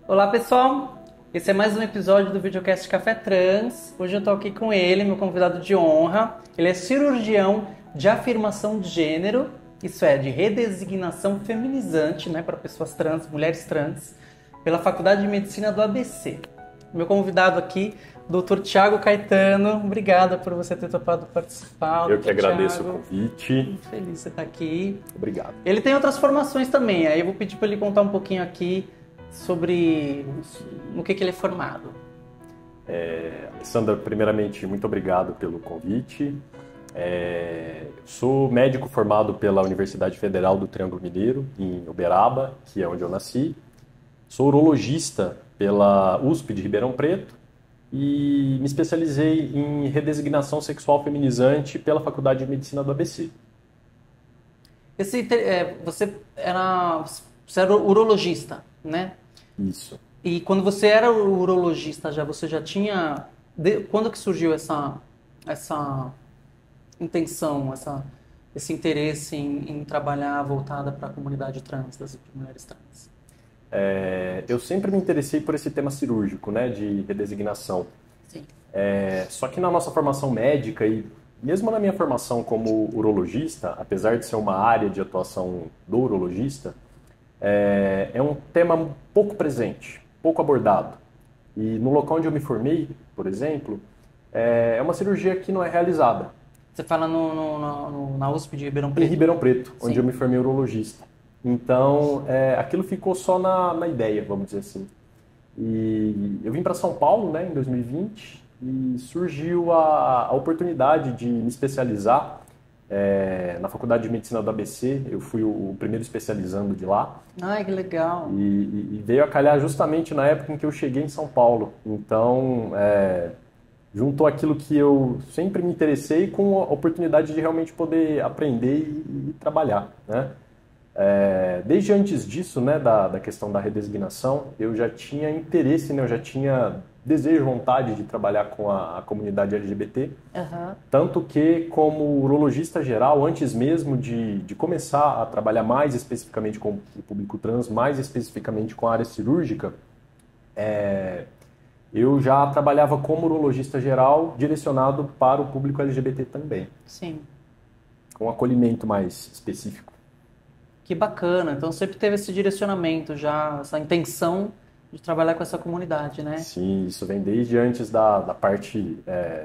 Olá pessoal, esse é mais um episódio do videocast Café Trans. Hoje eu tô aqui com ele, meu convidado de honra. Ele é cirurgião de afirmação de gênero, isso é, de redesignação feminizante, né, para pessoas trans, mulheres trans, pela Faculdade de Medicina do ABC. Meu convidado aqui, Dr. Thiago Caetano. Obrigada por você ter topado participar. Eu que agradeço Thiago. o convite. Muito feliz de você estar aqui. Obrigado. Ele tem outras formações também, aí eu vou pedir para ele contar um pouquinho aqui sobre no que ele é formado. Alessandra, primeiramente, muito obrigado pelo convite. Sou médico formado pela Universidade Federal do Triângulo Mineiro, em Uberaba, que é onde eu nasci. Sou urologista pela USP de Ribeirão Preto e me especializei em redesignação sexual feminizante pela Faculdade de Medicina do ABC. Você era urologista, né? Isso. E quando você era urologista, você já tinha... Quando que surgiu essa intenção, esse interesse em trabalhar voltada para a comunidade trans, das mulheres trans? Eu sempre me interessei por esse tema cirúrgico, né, de redesignação. Sim. Só que na nossa formação médica e mesmo na minha formação como urologista, apesar de ser uma área de atuação do urologista, é um tema pouco presente, pouco abordado. E no local onde eu me formei, por exemplo, é uma cirurgia que não é realizada. Você fala na USP de Ribeirão Preto? Em Ribeirão Preto, onde Sim. eu me formei urologista. Então, aquilo ficou só na ideia, vamos dizer assim. E eu vim para São Paulo, né, em 2020, e surgiu a oportunidade de me especializar na Faculdade de Medicina do ABC. Eu fui o primeiro especializando de lá. Ai, que legal. E veio a calhar justamente na época em que eu cheguei em São Paulo. Então, juntou aquilo que eu sempre me interessei com a oportunidade de realmente poder aprender e trabalhar, né? Desde antes disso, né, da questão da redesignação, eu já tinha interesse, né, eu já tinha desejo, vontade de trabalhar com a comunidade LGBT, tanto que como urologista geral, antes mesmo de começar a trabalhar mais especificamente com o público trans, mais especificamente com a área cirúrgica, eu já trabalhava como urologista geral direcionado para o público LGBT também. Sim. Com um acolhimento mais específico. Que bacana. Então sempre teve esse direcionamento já, essa intenção de trabalhar com essa comunidade, né? Sim, isso vem desde antes da parte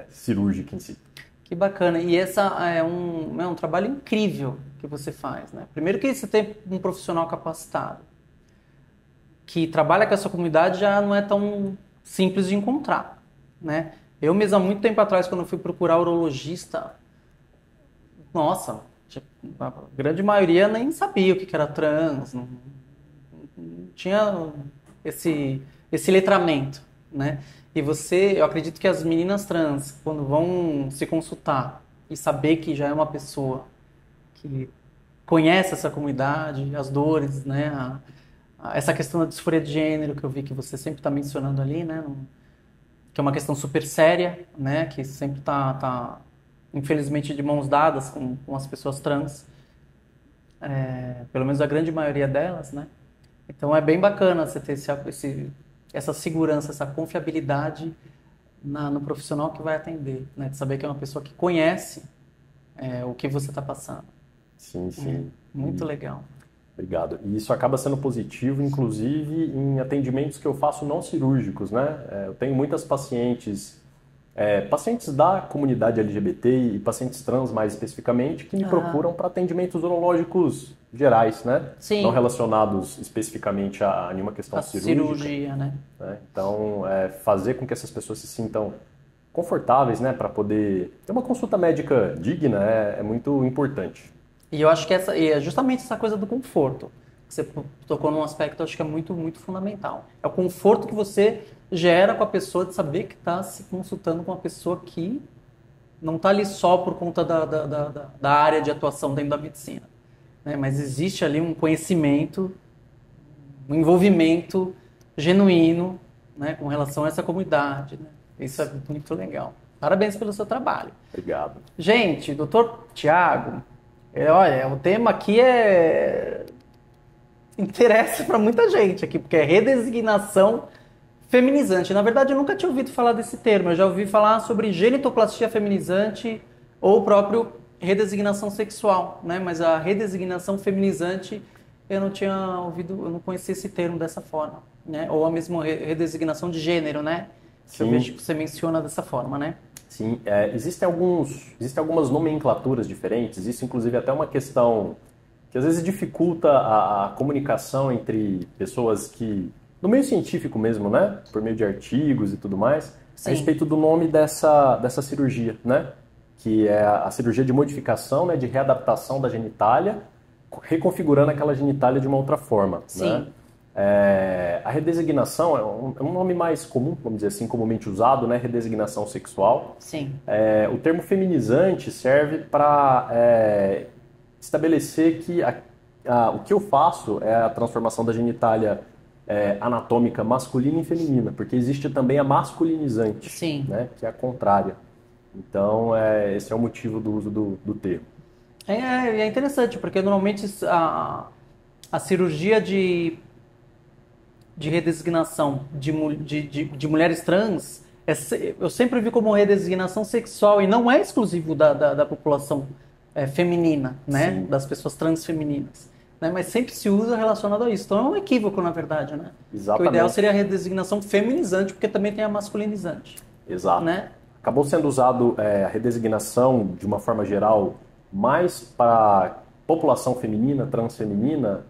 cirúrgica em si. Que bacana. E essa é um trabalho incrível que você faz, né? Primeiro que você tem um profissional capacitado que trabalha com essa comunidade já não é tão simples de encontrar, né? Eu mesmo há muito tempo atrás, quando eu fui procurar urologista, nossa, a grande maioria nem sabia o que era trans, não tinha esse letramento, né? E eu acredito que as meninas trans, quando vão se consultar e saber que já é uma pessoa que conhece essa comunidade, as dores, né? Essa questão da disforia de gênero que eu vi que você sempre está mencionando ali, né? Que é uma questão super séria, né? Que sempre tá infelizmente de mãos dadas com as pessoas trans, pelo menos a grande maioria delas, né? Então é bem bacana você ter essa segurança, essa confiabilidade no profissional que vai atender, né? De saber que é uma pessoa que conhece o que você está passando. Sim, sim. Muito legal. Obrigado. E isso acaba sendo positivo, inclusive, em atendimentos que eu faço não cirúrgicos, né? Eu tenho muitas pacientes da comunidade LGBT e pacientes trans, mais especificamente, que me procuram para atendimentos urológicos gerais, né? Sim. Não relacionados especificamente a nenhuma questão cirúrgica. Cirurgia, né? Então, fazer com que essas pessoas se sintam confortáveis, né? Para poder ter uma consulta médica digna é muito importante. E eu acho que é justamente essa coisa do conforto. Você tocou num aspecto, acho que é muito, muito fundamental. É o conforto que você gera com a pessoa de saber que está se consultando com uma pessoa que não está ali só por conta da área de atuação dentro da medicina, né? Mas existe ali um conhecimento, um envolvimento genuíno, né, com relação a essa comunidade, né? Isso é muito legal. Parabéns pelo seu trabalho. Obrigado. Gente, doutor Thiago, olha, o tema aqui é interessa para muita gente aqui, porque é redesignação feminizante. Na verdade, eu nunca tinha ouvido falar desse termo. Eu já ouvi falar sobre genitoplastia feminizante ou próprio redesignação sexual, né? Mas a redesignação feminizante eu não tinha ouvido, eu não conhecia esse termo dessa forma, né? Ou a mesma redesignação de gênero, né? Que eu vejo que você menciona dessa forma, né? Sim, existem algumas nomenclaturas diferentes, existe inclusive até uma questão que às vezes dificulta a comunicação entre pessoas que, no meio científico mesmo, né? Por meio de artigos e tudo mais, Sim. a respeito do nome dessa cirurgia, né? Que é a cirurgia de modificação, né? De readaptação da genitália, reconfigurando aquela genitália de uma outra forma, Sim. né? A redesignação é um nome mais comum, vamos dizer assim, comumente usado, né? Redesignação sexual. Sim. O termo feminizante serve para estabelecer que o que eu faço é a transformação da genitália anatômica masculina em feminina, porque existe também a masculinizante, Sim. né? Que é a contrária. Então, esse é o motivo do uso do termo. É interessante, porque normalmente a cirurgia de redesignação de mulheres trans, eu sempre vi como redesignação sexual e não é exclusivo da população feminina, né? Sim. Das pessoas trans femininas. Né? Mas sempre se usa relacionado a isso. Então é um equívoco, na verdade, né? Exatamente. Que o ideal seria a redesignação feminizante, porque também tem a masculinizante. Exato. Né? Acabou sendo usado a redesignação de uma forma geral mais para a população feminina, transfeminina,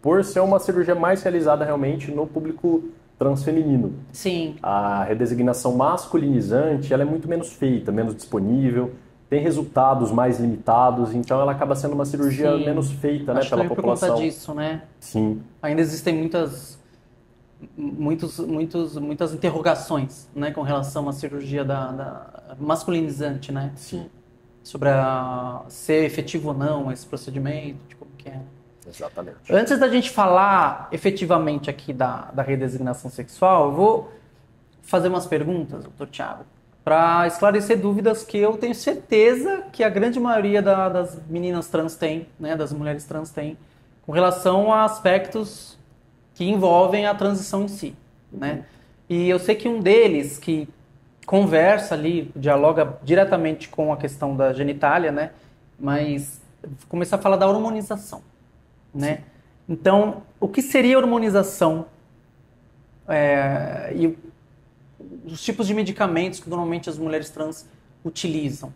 por ser uma cirurgia mais realizada realmente no público transfeminino. Sim. A redesignação masculinizante ela é muito menos feita, menos disponível, tem resultados mais limitados, então ela acaba sendo uma cirurgia menos feita, né, pela população. Por conta disso, né? Sim. Ainda existem muitas interrogações, né, com relação à cirurgia da masculinizante, né? Sim. Sobre ser efetivo ou não esse procedimento, de como que é. Exatamente. Antes da gente falar efetivamente aqui da redesignação sexual, eu vou fazer umas perguntas, doutor Thiago, para esclarecer dúvidas que eu tenho certeza que a grande maioria das meninas trans tem, né, das mulheres trans tem, com relação a aspectos que envolvem a transição em si, né? E eu sei que um deles que conversa ali, dialoga diretamente com a questão da genitália, né? Mas começar a falar da hormonização, né? Então, o que seria hormonização e os tipos de medicamentos que normalmente as mulheres trans utilizam?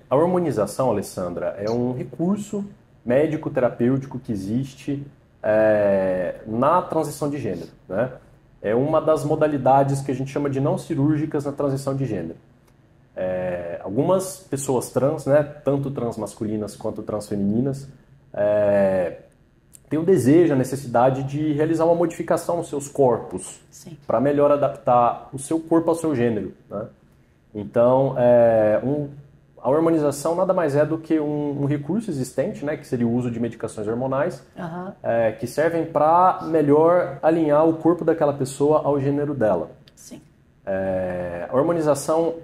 A hormonização, Alessandra, é um recurso médico-terapêutico que existe na transição de gênero, né? É uma das modalidades que a gente chama de não cirúrgicas na transição de gênero. Algumas pessoas trans, né, tanto trans masculinas quanto trans femininas, têm o desejo, a necessidade de realizar uma modificação nos seus corpos para melhor adaptar o seu corpo ao seu gênero, né? Então, a hormonização nada mais é do que um recurso existente, né, que seria o uso de medicações hormonais, que servem para melhor alinhar o corpo daquela pessoa ao gênero dela. Sim. A hormonização,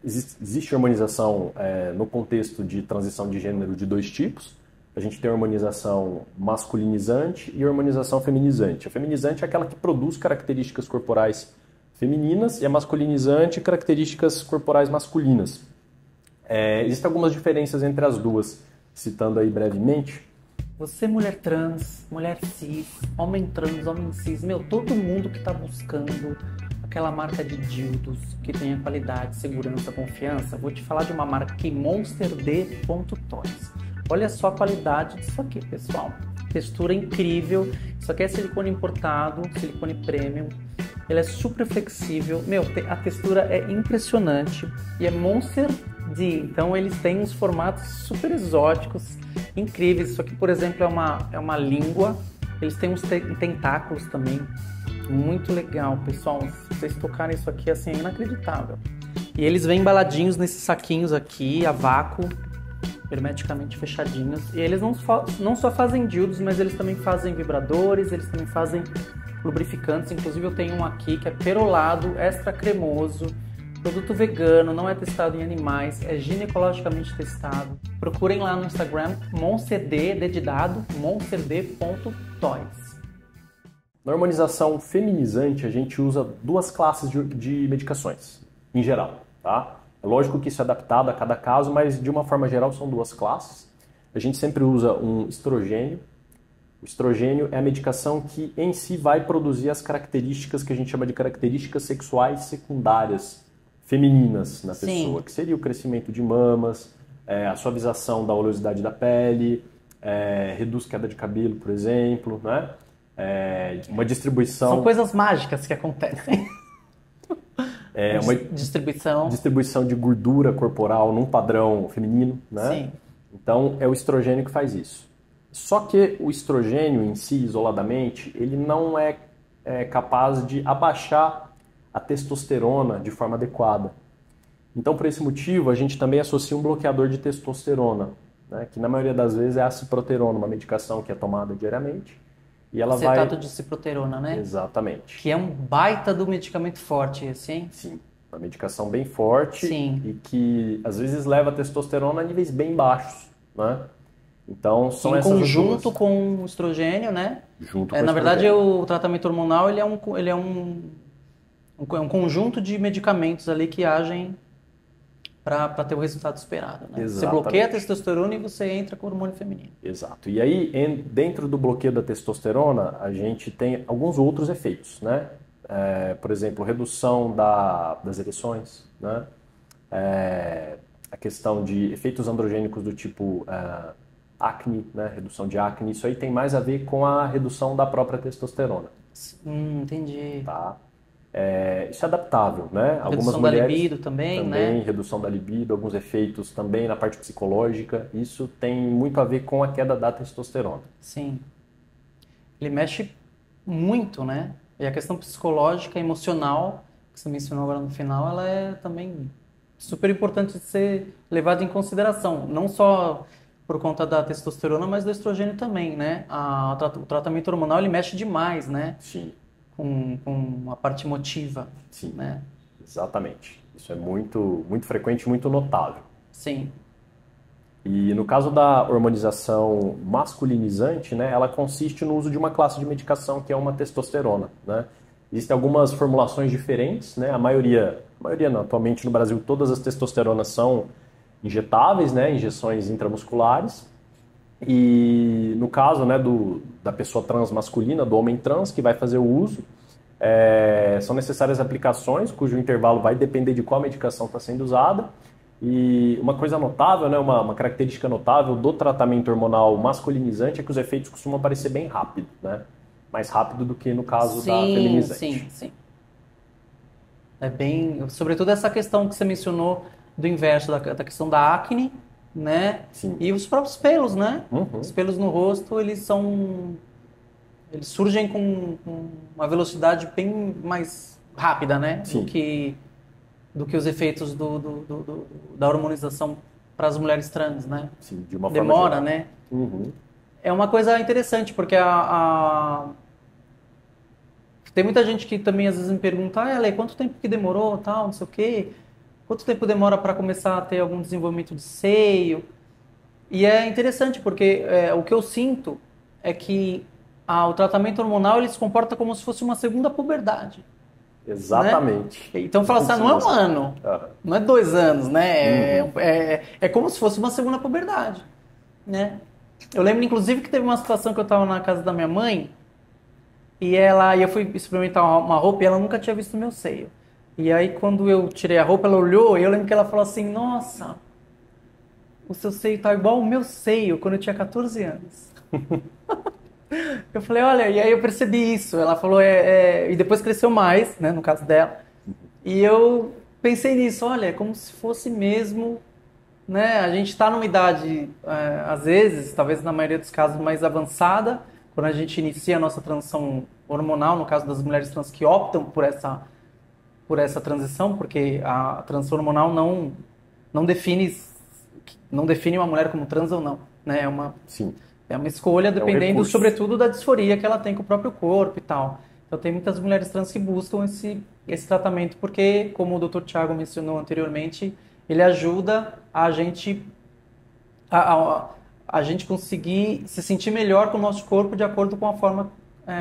existe hormonização no contexto de transição de gênero de dois tipos. A gente tem a hormonização masculinizante e a hormonização feminizante. A feminizante é aquela que produz características corporais femininas e a masculinizante características corporais masculinas. Existem algumas diferenças entre as duas, citando aí brevemente. Você, mulher trans, mulher cis, homem trans, homem cis, todo mundo que está buscando aquela marca de dildos que tenha qualidade, segurança, confiança, vou te falar de uma marca aqui, MonsterD.Toys. Olha só a qualidade disso aqui, pessoal. Textura incrível. Isso aqui é silicone importado, silicone premium. Ele é super flexível. A textura é impressionante. E é Monster D. Então eles têm uns formatos super exóticos, incríveis. Isso aqui, por exemplo, é uma língua. Eles têm uns tentáculos também. Muito legal, pessoal. Se vocês tocarem isso aqui, assim, é inacreditável. E eles vêm embaladinhos nesses saquinhos aqui, a vácuo, hermeticamente fechadinhos. E eles não só fazem dildos, mas eles também fazem vibradores, eles também fazem lubrificantes. Inclusive eu tenho um aqui que é perolado, extra cremoso, Produto vegano, não é testado em animais, é ginecologicamente testado. Procurem lá no Instagram, monsterd, D de dado, monsterd.toys. Na hormonização feminizante, a gente usa duas classes de medicações, em geral, tá? É lógico que isso é adaptado a cada caso, mas de uma forma geral são duas classes. A gente sempre usa um estrogênio. O estrogênio é a medicação que em si vai produzir as características que a gente chama de características sexuais secundárias femininas na pessoa, que seria o crescimento de mamas, a suavização da oleosidade da pele, reduz queda de cabelo, por exemplo, né? Uma distribuição... São coisas mágicas que acontecem. Uma distribuição de gordura corporal num padrão feminino, né? Sim. Então, é o estrogênio que faz isso. Só que o estrogênio em si, isoladamente, ele não é capaz de abaixar a testosterona de forma adequada. Então, por esse motivo, a gente também associa um bloqueador de testosterona, né? Que na maioria das vezes é a ciproterona, uma medicação que é tomada diariamente. E ela acetato de ciproterona, né? Exatamente. Que é um baita do medicamento forte, assim. Sim, uma medicação bem forte. Sim. E que às vezes leva a testosterona a níveis bem baixos, né? Então são essas conjunto com o estrogênio, né? Junto com na o verdade, estrogênio. o tratamento hormonal ele é um conjunto de medicamentos ali que agem para ter o resultado esperado, né? Você bloqueia a testosterona e você entra com o hormônio feminino. Exato. E aí, dentro do bloqueio da testosterona, a gente tem alguns outros efeitos, né? Por exemplo, redução das ereções, né? A questão de efeitos androgênicos do tipo acne, né? Redução de acne. Isso aí tem mais a ver com a redução da própria testosterona. Entendi. Tá? Isso é adaptável, né? Redução da libido também, né? Redução da libido, alguns efeitos também na parte psicológica. Isso tem muito a ver com a queda da testosterona. Sim. Ele mexe muito, né? E a questão psicológica, emocional, que você mencionou agora no final, ela é também super importante de ser levada em consideração. Não só por conta da testosterona, mas do estrogênio também, né? O tratamento hormonal, ele mexe demais, né? Sim. Com a parte emotiva. Sim, né? Exatamente. Isso é muito, muito frequente, muito notável. Sim. E no caso da hormonização masculinizante, né, ela consiste no uso de uma classe de medicação que é uma testosterona, né? Existem algumas formulações diferentes, né? A maioria não, atualmente no Brasil todas as testosteronas são injetáveis, né? Injeções intramusculares. E no caso, né, da pessoa trans masculina, do homem trans que vai fazer o uso, são necessárias aplicações cujo intervalo vai depender de qual medicação está sendo usada. E uma coisa notável, né, uma característica notável do tratamento hormonal masculinizante é que os efeitos costumam aparecer bem rápido, né? Mais rápido do que no caso da feminizante. Sim. É bem... Sobretudo essa questão que você mencionou do inverso, da questão da acne, né? Sim. E os próprios pelos, né? Uhum. Os pelos no rosto, eles surgem com uma velocidade bem mais rápida, né? Sim. Do que os efeitos da hormonização para as mulheres trans, né? Sim, de uma forma demora, geral. né? Uhum. É uma coisa interessante, porque tem muita gente que também às vezes me pergunta, Ale, quanto tempo que demorou, tal, não sei o quê? Quanto tempo demora para começar a ter algum desenvolvimento de seio? E é interessante, porque o que eu sinto é que o tratamento hormonal ele se comporta como se fosse uma segunda puberdade. Exatamente. Né? Então fala assim, não é um ano, não é 2 anos, né? Uhum. É como se fosse uma segunda puberdade, né? Eu lembro, inclusive, que teve uma situação que eu estava na casa da minha mãe e eu fui experimentar uma roupa e ela nunca tinha visto meu seio. E aí, quando eu tirei a roupa, ela olhou e eu lembro que ela falou assim, nossa, o seu seio tá igual o meu seio quando eu tinha 14 anos. Eu falei, olha, e aí eu percebi isso. Ela falou, e depois cresceu mais, né, no caso dela. E eu pensei nisso, olha, é como se fosse mesmo, né, a gente está numa idade, às vezes, talvez na maioria dos casos, mais avançada, quando a gente inicia a nossa transição hormonal, no caso das mulheres trans que optam por essa transição, porque a transição hormonal não define uma mulher como trans ou não, né, Sim. É uma escolha dependendo, sobretudo, da disforia que ela tem com o próprio corpo e tal. Então, tem muitas mulheres trans que buscam esse tratamento porque, como o Dr. Tiago mencionou anteriormente, ele ajuda a gente a gente conseguir se sentir melhor com o nosso corpo de acordo com a forma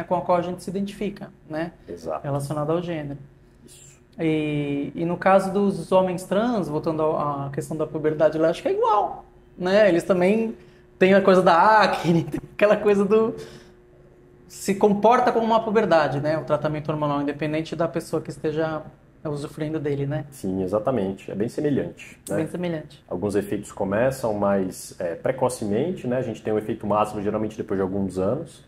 com a qual a gente se identifica, né? Exato. Relacionado ao gênero. Isso. E no caso dos homens trans, voltando à questão da puberdade, eu acho que é igual, né? Eles também têm a coisa da acne, tem aquela coisa do... Se comporta como uma puberdade, né? O tratamento hormonal, independente da pessoa que esteja usufruindo dele, né? Sim, exatamente. É bem semelhante. Né? Bem semelhante. Alguns efeitos começam mais precocemente, né? A gente tem um efeito máximo geralmente depois de alguns anos.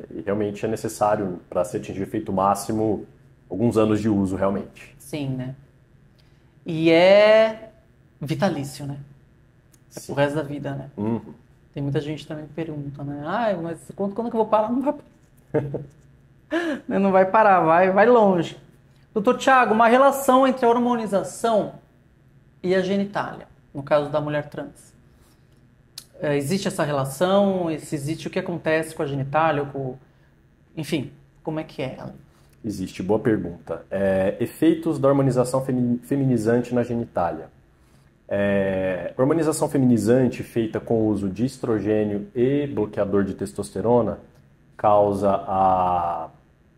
E realmente é necessário, para se atingir o efeito máximo, alguns anos de uso, realmente. Sim, né? E é vitalício, né? É pro resto da vida, né? Uhum. Tem muita gente também que pergunta, né? Ah, mas quando que eu vou parar? Não vai não vai parar, vai longe. Doutor Tiago, uma relação entre a hormonização e a genitália, no caso da mulher trans. Existe essa relação? Existe o que acontece com a genitália? Enfim, como é que é ela? Existe, boa pergunta. Efeitos da hormonização feminizante na genitália. Hormonização feminizante feita com o uso de estrogênio e bloqueador de testosterona causa a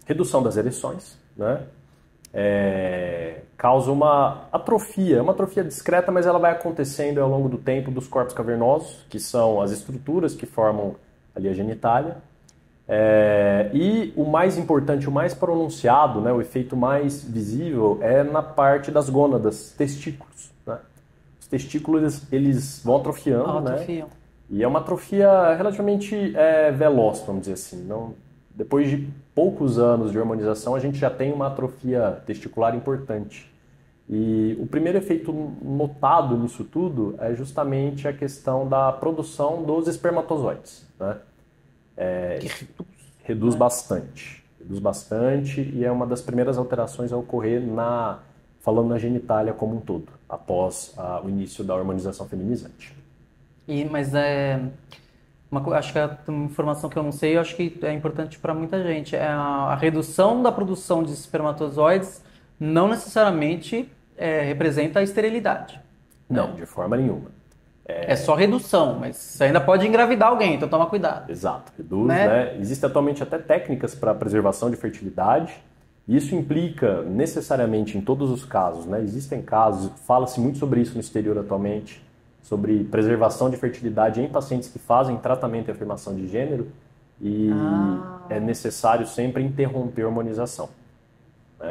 redução das ereções, né? Causa uma atrofia discreta, mas ela vai acontecendo ao longo do tempo dos corpos cavernosos, que são as estruturas que formam ali a genitália. E o mais importante, o mais pronunciado, né, o efeito mais visível é na parte das gônadas, testículos. Né? Os testículos eles vão atrofiando, né? E é uma atrofia relativamente veloz, vamos dizer assim. Não, depois de poucos anos de hormonização, a gente já tem uma atrofia testicular importante. E o primeiro efeito notado nisso tudo é justamente a questão da produção dos espermatozoides. Né? Reduz bastante. Reduz bastante e é uma das primeiras alterações a ocorrer falando na genitália como um todo, após o início da hormonização feminizante. Mas acho que é uma informação que eu não sei, eu acho que é importante para muita gente. A redução da produção de espermatozoides não necessariamente representa a esterilidade. Não, de forma nenhuma. É só redução, mas você ainda pode engravidar alguém, então toma cuidado. Exato, reduz, né? Existem atualmente até técnicas para preservação de fertilidade. Isso implica necessariamente em todos os casos, né? Existem casos, fala-se muito sobre isso no exterior atualmente, sobre preservação de fertilidade em pacientes que fazem tratamento e afirmação de gênero e é necessário sempre interromper a hormonização.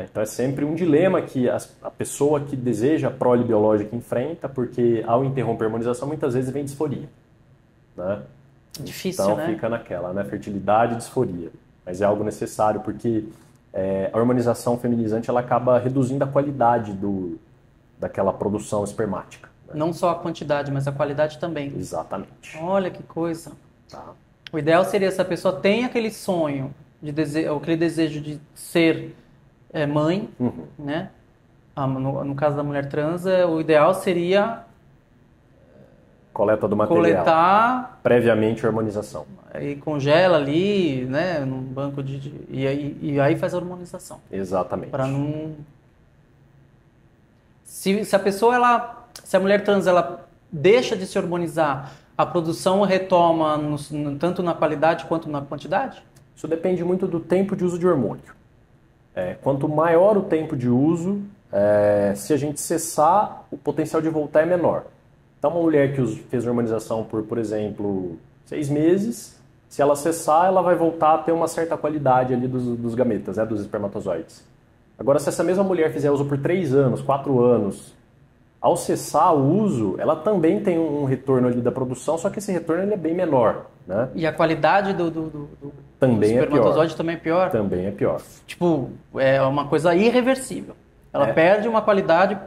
Então é sempre um dilema que a pessoa que deseja a prole biológica enfrenta, porque ao interromper a hormonização muitas vezes vem disforia. Né? Difícil, então, né? Fica naquela, né? Fertilidade e disforia. Mas é algo necessário porque a hormonização feminizante ela acaba reduzindo a qualidade daquela produção espermática. Né? Não só a quantidade, mas a qualidade também. Exatamente. Olha que coisa. Tá. O ideal seria se a pessoa tem aquele sonho, aquele desejo de ser mãe, né? No caso da mulher trans, o ideal seria coleta do material. Coletar previamente a hormonização. E congela ali, né? Num banco e aí faz a hormonização. Exatamente. Para não... Se a pessoa, se a mulher trans, ela deixa de se hormonizar, a produção retoma tanto na qualidade quanto na quantidade? Isso depende muito do tempo de uso de hormônio. Quanto maior o tempo de uso, se a gente cessar, o potencial de voltar é menor. Então, uma mulher que fez hormonização por exemplo, 6 meses, se ela cessar, ela vai voltar a ter uma certa qualidade ali dos gametas, dos espermatozoides. Agora, se essa mesma mulher fizer uso por 3 anos, 4 anos, ao cessar o uso, ela também tem um retorno ali da produção, só que esse retorno ele é bem menor. Né? E a qualidade do espermatozoide também é pior? Também é pior. Tipo, é uma coisa irreversível. Ela perde uma qualidade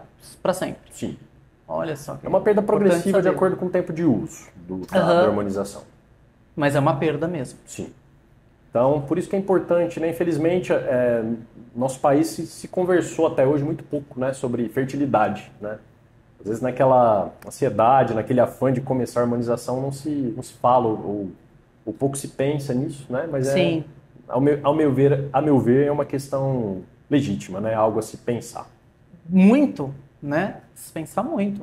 para sempre. Sim. Olha só. É uma perda progressiva de acordo com o tempo de uso da hormonização. Mas é uma perda mesmo. Sim. Então, por isso que é importante, né? Infelizmente, nosso país se conversou até hoje muito pouco, né, sobre fertilidade, né? Às vezes naquela ansiedade, naquele afã de começar a harmonização, não se fala ou pouco se pensa nisso, né? Mas Sim. A meu ver, é uma questão legítima, né? Algo a se pensar. Muito, né? Se pensar muito.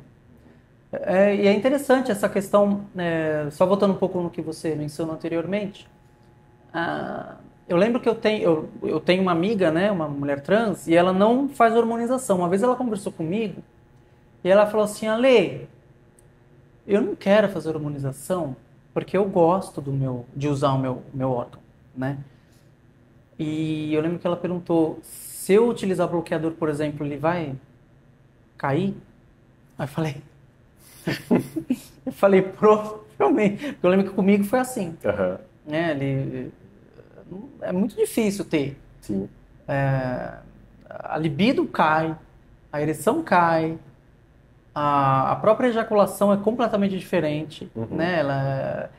E é interessante essa questão, só voltando um pouco no que você mencionou anteriormente. Eu lembro que eu tenho uma amiga, né, uma mulher trans, e ela não faz hormonização. Uma vez ela conversou comigo e ela falou assim: Ale, eu não quero fazer hormonização porque eu gosto de usar o meu órgão, né? E eu lembro que ela perguntou: se eu utilizar bloqueador, por exemplo, ele vai cair? Aí eu falei, provavelmente. Porque eu lembro que comigo foi assim. Aham. É muito difícil ter. Sim. A libido cai, a ereção cai, a própria ejaculação é completamente diferente, né?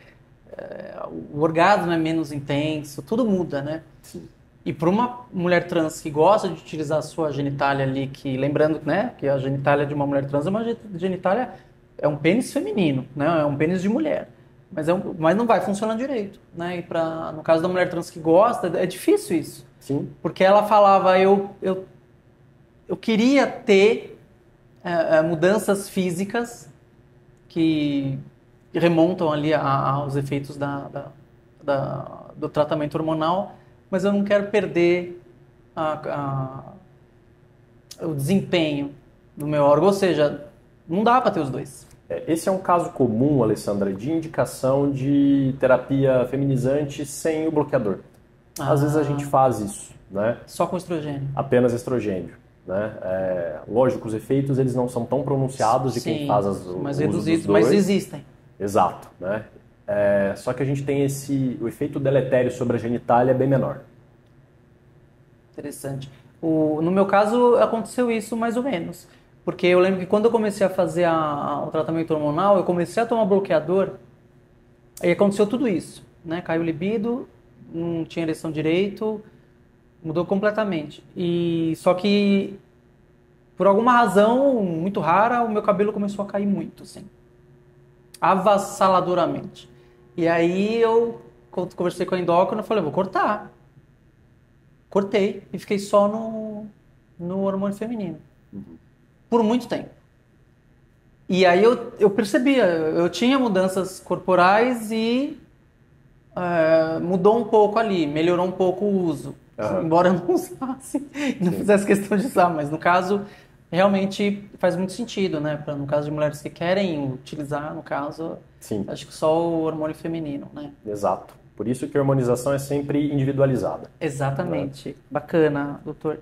O orgasmo é menos intenso, tudo muda, né? Sim. E para uma mulher trans que gosta de utilizar a sua genitália ali, que lembrando, né, que a genitália de uma mulher trans é uma genitália, é um pênis feminino, né? É um pênis de mulher. Mas não vai funcionar direito, né? E no caso da mulher trans que gosta, é difícil isso. Sim. Porque ela falava, eu queria ter mudanças físicas que remontam ali aos efeitos do tratamento hormonal, mas eu não quero perder o desempenho do meu órgão. Ou seja, não dá para ter os dois. Esse é um caso comum, Alessandra, de indicação de terapia feminizante sem o bloqueador. Às vezes a gente faz isso, né? Só com estrogênio. Apenas estrogênio, né? Lógico, os efeitos eles não são tão pronunciados de quem faz mas o uso reduzidos, dos dois. mas existem. Exato, né? Só que a gente tem o efeito deletério sobre a genitália é bem menor. Interessante. No meu caso, aconteceu isso mais ou menos. Porque eu lembro que quando eu comecei a fazer o tratamento hormonal, eu comecei a tomar bloqueador, aí aconteceu tudo isso, né? Caiu o libido, não tinha ereção direito, mudou completamente. Só que, por alguma razão muito rara, o meu cabelo começou a cair muito, assim. Avassaladoramente. E aí eu conversei com a endócrina e falei, vou cortar. Cortei e fiquei só no hormônio feminino. Por muito tempo. E aí eu percebia, eu tinha mudanças corporais e mudou um pouco ali, melhorou um pouco o uso. Embora eu não usasse, não fizesse questão de usar, mas no caso, realmente faz muito sentido, né? No caso de mulheres que querem utilizar, no caso, Sim. Acho que só o hormônio feminino, né? Exato. Por isso que a hormonização é sempre individualizada. Exatamente. Né? Bacana, doutor.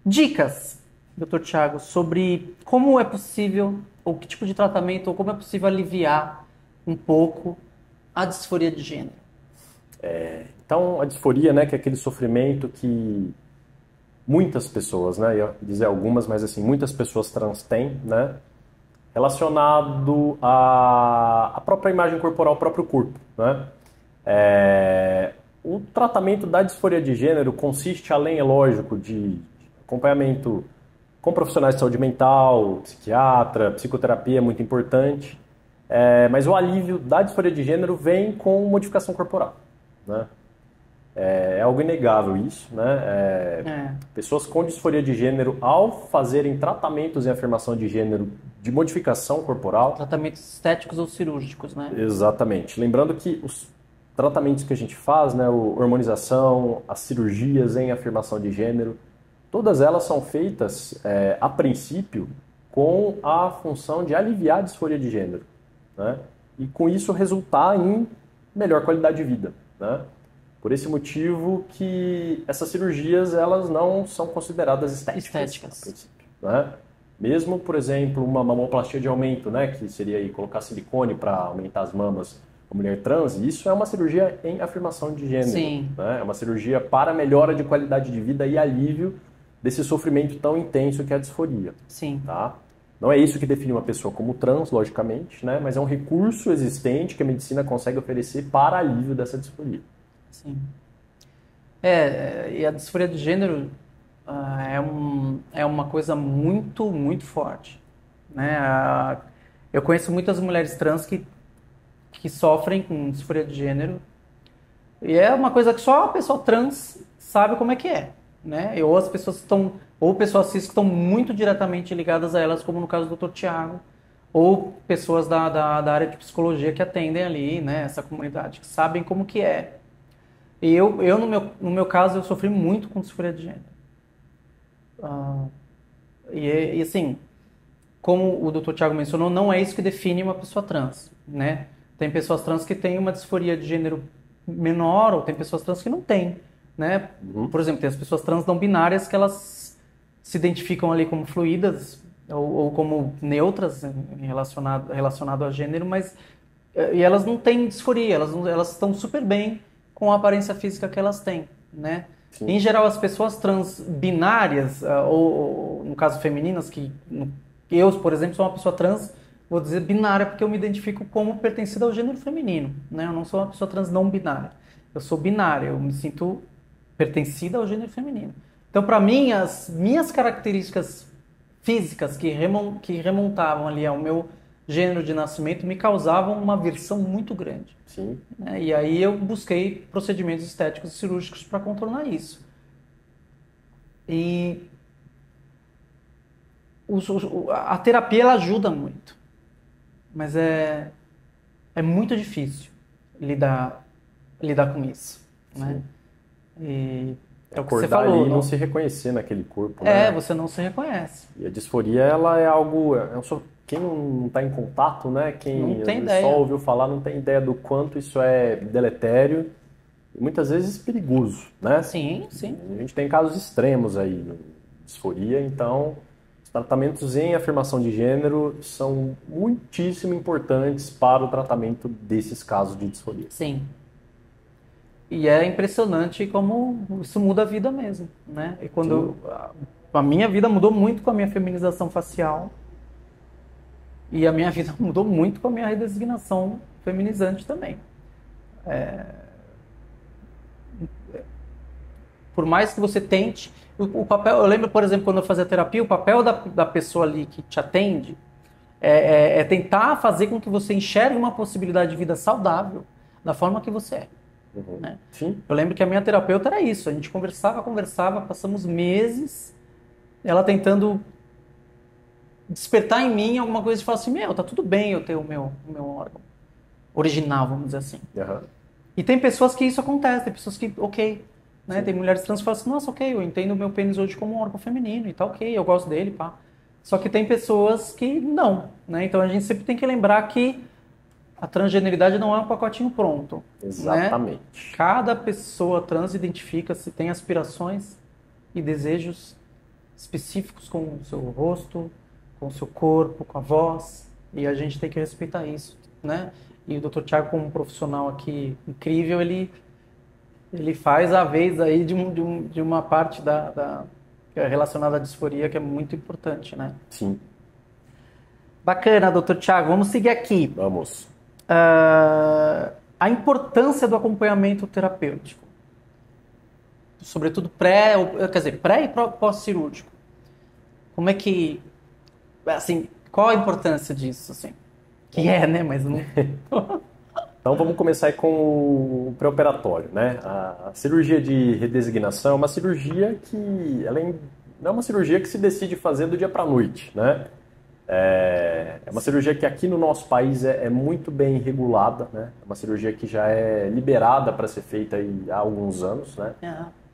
Dicas, doutor Thiago, sobre como é possível, ou que tipo de tratamento, ou como é possível aliviar um pouco a disforia de gênero. Então, a disforia, né, que é aquele sofrimento que muitas pessoas, né, eu ia dizer algumas, mas assim, muitas pessoas trans têm, né, relacionado à própria imagem corporal, ao próprio corpo, né. O tratamento da disforia de gênero consiste, além, é lógico, de acompanhamento com profissionais de saúde mental, psiquiatra, psicoterapia é muito importante, mas o alívio da disforia de gênero vem com modificação corporal, né? É algo inegável isso, né? Pessoas com disforia de gênero, ao fazerem tratamentos em afirmação de gênero de modificação corporal... Tratamentos estéticos ou cirúrgicos, né? Exatamente. Lembrando que os tratamentos que a gente faz, né, a hormonização, as cirurgias em afirmação de gênero, todas elas são feitas, a princípio, com a função de aliviar a disforia de gênero, né? E com isso resultar em melhor qualidade de vida, né? Por esse motivo que essas cirurgias elas não são consideradas estéticas. A princípio, né? Mesmo, por exemplo, uma mamoplastia de aumento, né, que seria aí colocar silicone para aumentar as mamas da mulher trans, isso é uma cirurgia em afirmação de gênero. Sim. Né? É uma cirurgia para melhora de qualidade de vida e alívio desse sofrimento tão intenso que é a disforia. Sim. Tá? Não é isso que define uma pessoa como trans, logicamente, né? Mas é um recurso existente que a medicina consegue oferecer para alívio dessa disforia. Sim. E a disforia de gênero é uma coisa muito, muito forte, né? Eu conheço muitas mulheres trans que sofrem com disforia de gênero. E é uma coisa que só a pessoa trans sabe como é que é, né? Ou as pessoas estão, ou pessoas cis que estão muito diretamente ligadas a elas, como no caso do Dr. Tiago, ou pessoas da área de psicologia que atendem ali, né? Essa comunidade, que sabem como que é. E eu no meu caso, eu sofri muito com disforia de gênero. Ah, e assim, como o Dr. Tiago mencionou, não é isso que define uma pessoa trans, né? Tem pessoas trans que têm uma disforia de gênero menor, ou tem pessoas trans que não têm, né? Por exemplo, tem as pessoas trans não binárias que elas se identificam ali como fluídas ou como neutras relacionado a gênero, mas e elas não têm disforia, elas estão super bem com a aparência física que elas têm, né? Sim. Em geral, as pessoas trans binárias, ou no caso femininas, eu, por exemplo, sou uma pessoa trans, vou dizer binária porque eu me identifico como pertencida ao gênero feminino, né? Eu não sou uma pessoa trans não binária. Eu sou binária, eu me sinto pertencida ao gênero feminino. Então, para mim, as minhas características físicas que remontavam ali ao meu gênero de nascimento me causavam uma aversão muito grande. Sim. Né? E aí eu busquei procedimentos estéticos e cirúrgicos para contornar isso. E a terapia ela ajuda muito, mas é muito difícil lidar com isso, né? E é o que você falou, e não se reconhecer naquele corpo, né? né? Você não se reconhece. E a disforia, ela é algo... quem não está em contato, né? Quem não tem ideia. Só ouviu falar, não tem ideia do quanto isso é deletério e muitas vezes perigoso, né? Sim, sim. A gente tem casos extremos aí de disforia, então os tratamentos em afirmação de gênero são muitíssimo importantes para o tratamento desses casos de disforia. Sim. E é impressionante como isso muda a vida mesmo, né? E quando a minha vida mudou muito com a minha feminização facial e a minha vida mudou muito com a minha redesignação feminizante também. Por mais que você tente, o papel, eu lembro, por exemplo, quando eu fazia terapia, o papel da pessoa ali que te atende é tentar fazer com que você enxergue uma possibilidade de vida saudável da forma que você é. Né? Sim. Eu lembro que a minha terapeuta era isso, a gente conversava, passamos meses, ela tentando despertar em mim alguma coisa de falar assim, tá tudo bem eu ter o meu órgão original, vamos dizer assim. Uhum. E tem pessoas que isso acontece, tem pessoas que, ok, né? Tem mulheres trans que falam assim, nossa, ok, eu entendo o meu pênis hoje como um órgão feminino e tá ok, eu gosto dele, pá. Só que tem pessoas que não, né? Então a gente sempre tem que lembrar que a transgeneridade não é um pacotinho pronto. Exatamente. Né? Cada pessoa trans identifica-se, tem aspirações e desejos específicos com o seu rosto, com o seu corpo, com a voz, e a gente tem que respeitar isso, né? E o Dr. Tiago, como um profissional aqui incrível, ele faz a vez aí de uma parte que é relacionada à disforia, que é muito importante, né? Sim. Bacana, Dr. Tiago. Vamos seguir aqui. Vamos. A importância do acompanhamento terapêutico. Sobretudo pré e pós-cirúrgico. Como é que... Assim, qual a importância disso, assim? Que né? Mas não... Então vamos começar aí com o pré-operatório, né? A cirurgia de redesignação é uma cirurgia que... não é uma cirurgia que se decide fazer do dia para a noite, né? É uma cirurgia que aqui no nosso país é muito bem regulada, né? É uma cirurgia que já é liberada para ser feita aí há alguns anos, né?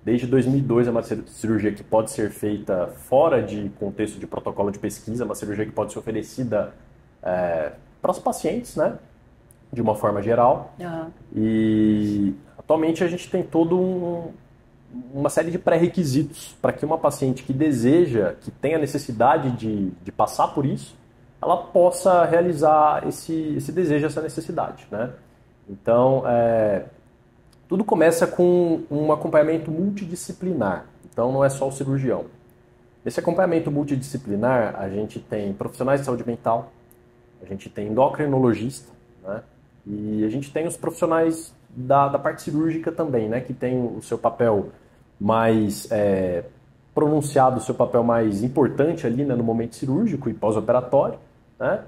Desde 2002 é uma cirurgia que pode ser feita fora de contexto de protocolo de pesquisa, é uma cirurgia que pode ser oferecida para os pacientes, né? De uma forma geral. E atualmente a gente tem uma série de pré-requisitos para que uma paciente que deseja, que tenha necessidade de passar por isso, ela possa realizar esse desejo, essa necessidade, né? Então, tudo começa com um acompanhamento multidisciplinar. Então, não é só o cirurgião. Nesse acompanhamento multidisciplinar, a gente tem profissionais de saúde mental, a gente tem endocrinologista, né? E a gente tem os profissionais da parte cirúrgica também, né? Que tem o seu papel mais pronunciado, o seu papel mais importante ali, né? No momento cirúrgico e pós-operatório, né?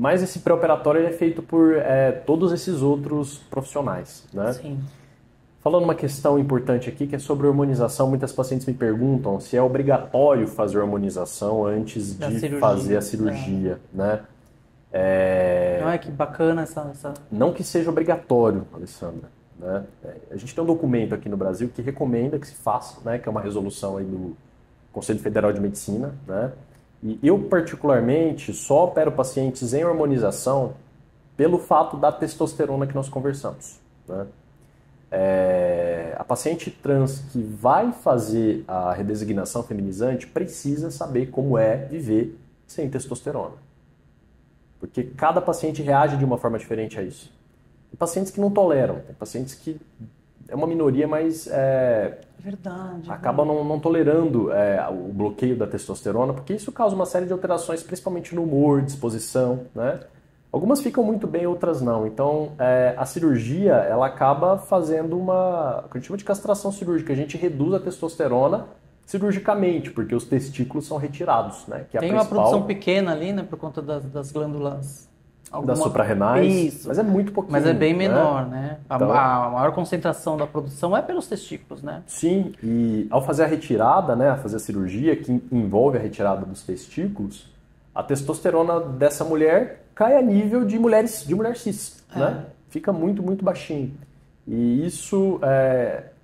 Mas esse pré-operatório ele é feito por todos esses outros profissionais, né? Sim. Falando uma questão importante aqui, que é sobre hormonização, muitas pacientes me perguntam se é obrigatório fazer hormonização antes de fazer a cirurgia, né? Ai, que bacana essa... Não que seja obrigatório, Alessandra, né? A gente tem um documento aqui no Brasil que recomenda que se faça, né? Que é uma resolução aí do Conselho Federal de Medicina, né? E eu, particularmente, só opero pacientes em hormonização pelo fato da testosterona que nós conversamos, né? A paciente trans que vai fazer a redesignação feminizante precisa saber como é viver sem testosterona. Porque cada paciente reage de uma forma diferente a isso. Tem pacientes que não toleram, tem pacientes que é uma minoria, mas verdade, acaba não tolerando o bloqueio da testosterona, porque isso causa uma série de alterações, principalmente no humor, disposição, né? Algumas ficam muito bem, outras não. Então, a cirurgia, ela acaba fazendo o que a gente chama de castração cirúrgica. A gente reduz a testosterona cirurgicamente, porque os testículos são retirados, né? Que é tem uma produção pequena ali, né? Por conta das glândulas... Das suprarrenais. Isso. Mas é muito pouquinho. Mas é bem menor, né? Então, a maior concentração da produção é pelos testículos, né? Sim, e ao fazer a retirada, né? A fazer a cirurgia, que envolve a retirada dos testículos, a testosterona dessa mulher cai a nível de mulher cis, né? Fica muito, muito baixinho. E isso,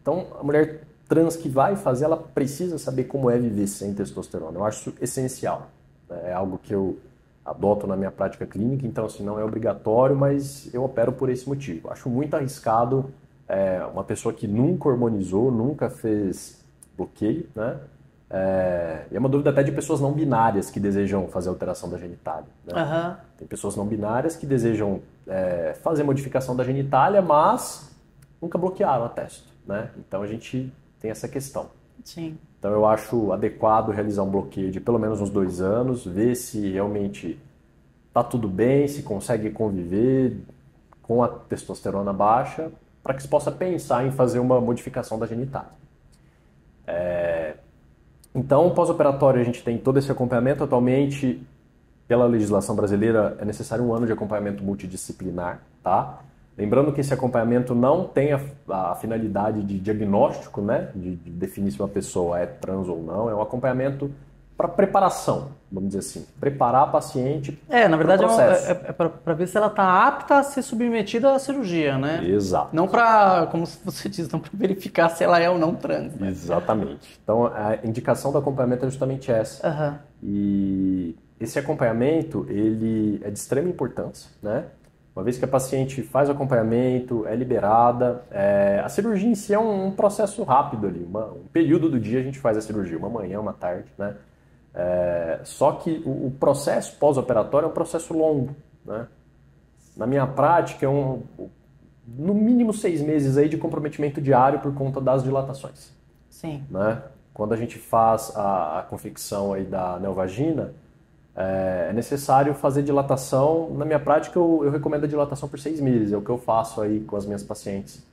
então, a mulher trans que vai fazer, ela precisa saber como é viver sem testosterona. Eu acho isso essencial. É algo que eu adoto na minha prática clínica, então, assim, não é obrigatório, mas eu opero por esse motivo. Acho muito arriscado uma pessoa que nunca hormonizou, nunca fez bloqueio, né? E é uma dúvida até de pessoas não binárias que desejam fazer alteração da genitália, né? Tem pessoas não binárias que desejam fazer modificação da genitália, mas nunca bloquearam a testo, né? Então a gente tem essa questão. Sim. Então eu acho adequado realizar um bloqueio de pelo menos uns 2 anos, ver se realmente está tudo bem, se consegue conviver com a testosterona baixa, para que se possa pensar em fazer uma modificação da genitália. Então, pós-operatório, a gente tem todo esse acompanhamento. Atualmente, pela legislação brasileira, é necessário 1 ano de acompanhamento multidisciplinar, tá? Lembrando que esse acompanhamento não tem a finalidade de diagnóstico, né? De definir se uma pessoa é trans ou não. É um acompanhamento para preparação, vamos dizer assim. Preparar a paciente na verdade, processo. é para ver se ela está apta a ser submetida à cirurgia, né? Exato. Não para, como você diz, não para verificar se ela é ou não trans. Né? Exatamente. Então, a indicação do acompanhamento é justamente essa. E esse acompanhamento, ele é de extrema importância, né? Uma vez que a paciente faz o acompanhamento, é liberada, a cirurgia em si é um processo rápido ali. Um período do dia a gente faz a cirurgia, uma manhã, uma tarde, né? Só que o processo pós-operatório é um processo longo, né? Na minha prática, no mínimo 6 meses aí de comprometimento diário por conta das dilatações. Sim. Né? Quando a gente faz a confecção aí da neovagina, é necessário fazer dilatação. Na minha prática, eu recomendo a dilatação por 6 meses, é o que eu faço aí com as minhas pacientes.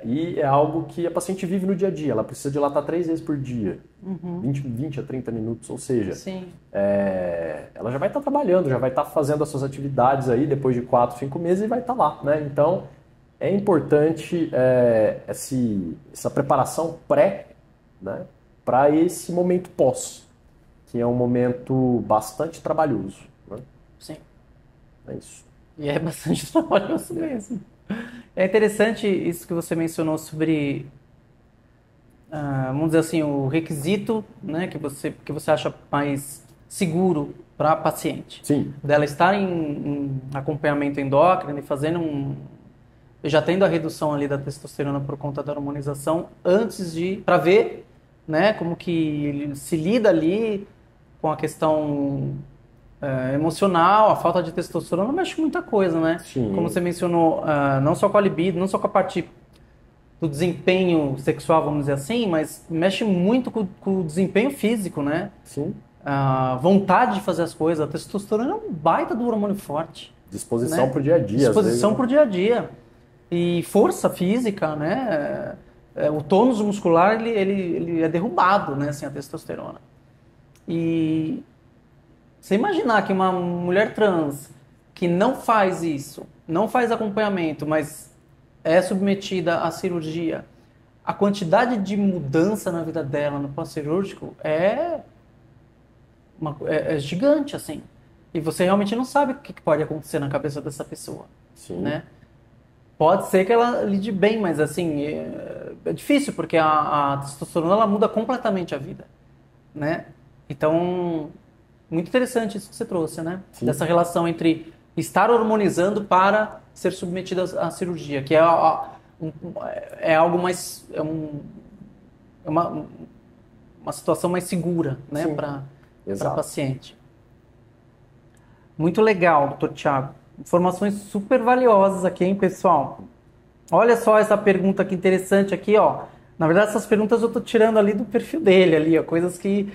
E é algo que a paciente vive no dia a dia, ela precisa dilatar 3 vezes por dia, 20 a 30 minutos, ou seja, ela já vai estar trabalhando, já vai estar fazendo as suas atividades aí depois de 4, 5 meses e vai estar lá, né? Então, é importante essa preparação pré, né, para esse momento pós, que é um momento bastante trabalhoso, né? Sim. É isso. E é bastante trabalhoso mesmo. É interessante isso que você mencionou sobre, vamos dizer assim, o requisito, né, que você acha mais seguro para a paciente. Sim. Dela estar em acompanhamento endócrino e fazendo já tendo a redução ali da testosterona por conta da hormonização para ver, né, como que ele se lida ali com a questão emocional, a falta de testosterona mexe com muita coisa, né? Sim. Como você mencionou, não só com a libido, não só com a parte do desempenho sexual, vamos dizer assim, mas mexe muito com o desempenho físico, né? Sim. A vontade de fazer as coisas. A testosterona é um baita do hormônio forte. Disposição, né, pro dia a dia. Disposição pro dia a dia. E força física, né? O tônus muscular, ele é derrubado, né? Sem a testosterona. E Você imaginar que uma mulher trans que não faz isso, não faz acompanhamento, mas é submetida à cirurgia, a quantidade de mudança na vida dela no pós-cirúrgico é gigante, assim. E você realmente não sabe o que pode acontecer na cabeça dessa pessoa, Sim. né? Pode ser que ela lide bem, mas assim, é difícil, porque a testosterona ela muda completamente a vida, né? Então, muito interessante isso que você trouxe, né? Sim. Dessa relação entre estar hormonizando para ser submetida à cirurgia, que é algo mais... É uma situação mais segura, né? Para paciente. Muito legal, doutor Thiago. Informações super valiosas aqui, hein, pessoal? Olha só essa pergunta que interessante aqui, ó. Na verdade, essas perguntas eu tô tirando ali do perfil dele, ali, ó, coisas que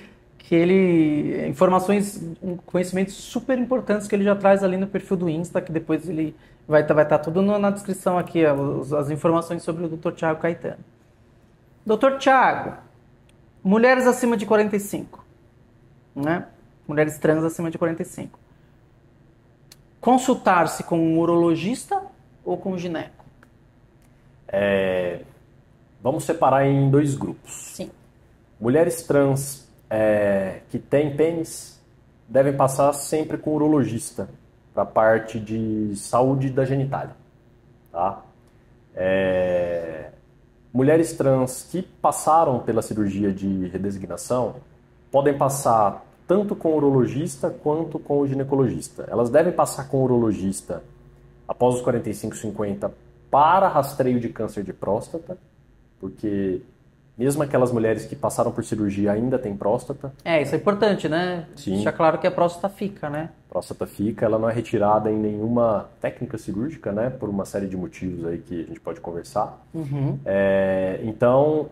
informações, conhecimentos super importantes que ele já traz ali no perfil do Insta, que depois ele vai estar tudo na descrição aqui, ó, as informações sobre o Dr. Thiago Caetano. Dr. Thiago, mulheres acima de 45, né? Mulheres trans acima de 45. Consultar-se com um urologista ou com um gineco? Vamos separar em dois grupos. Sim. Mulheres trans que têm pênis devem passar sempre com o urologista para a parte de saúde da genitália. Tá? Mulheres trans que passaram pela cirurgia de redesignação podem passar tanto com o urologista quanto com o ginecologista. Elas devem passar com o urologista após os 45, 50 para rastreio de câncer de próstata, porque mesmo aquelas mulheres que passaram por cirurgia ainda têm próstata. Isso é importante, né? Sim. Deixar claro que a próstata fica, né? A próstata fica, ela não é retirada em nenhuma técnica cirúrgica, né? Por uma série de motivos aí que a gente pode conversar. Uhum. Então,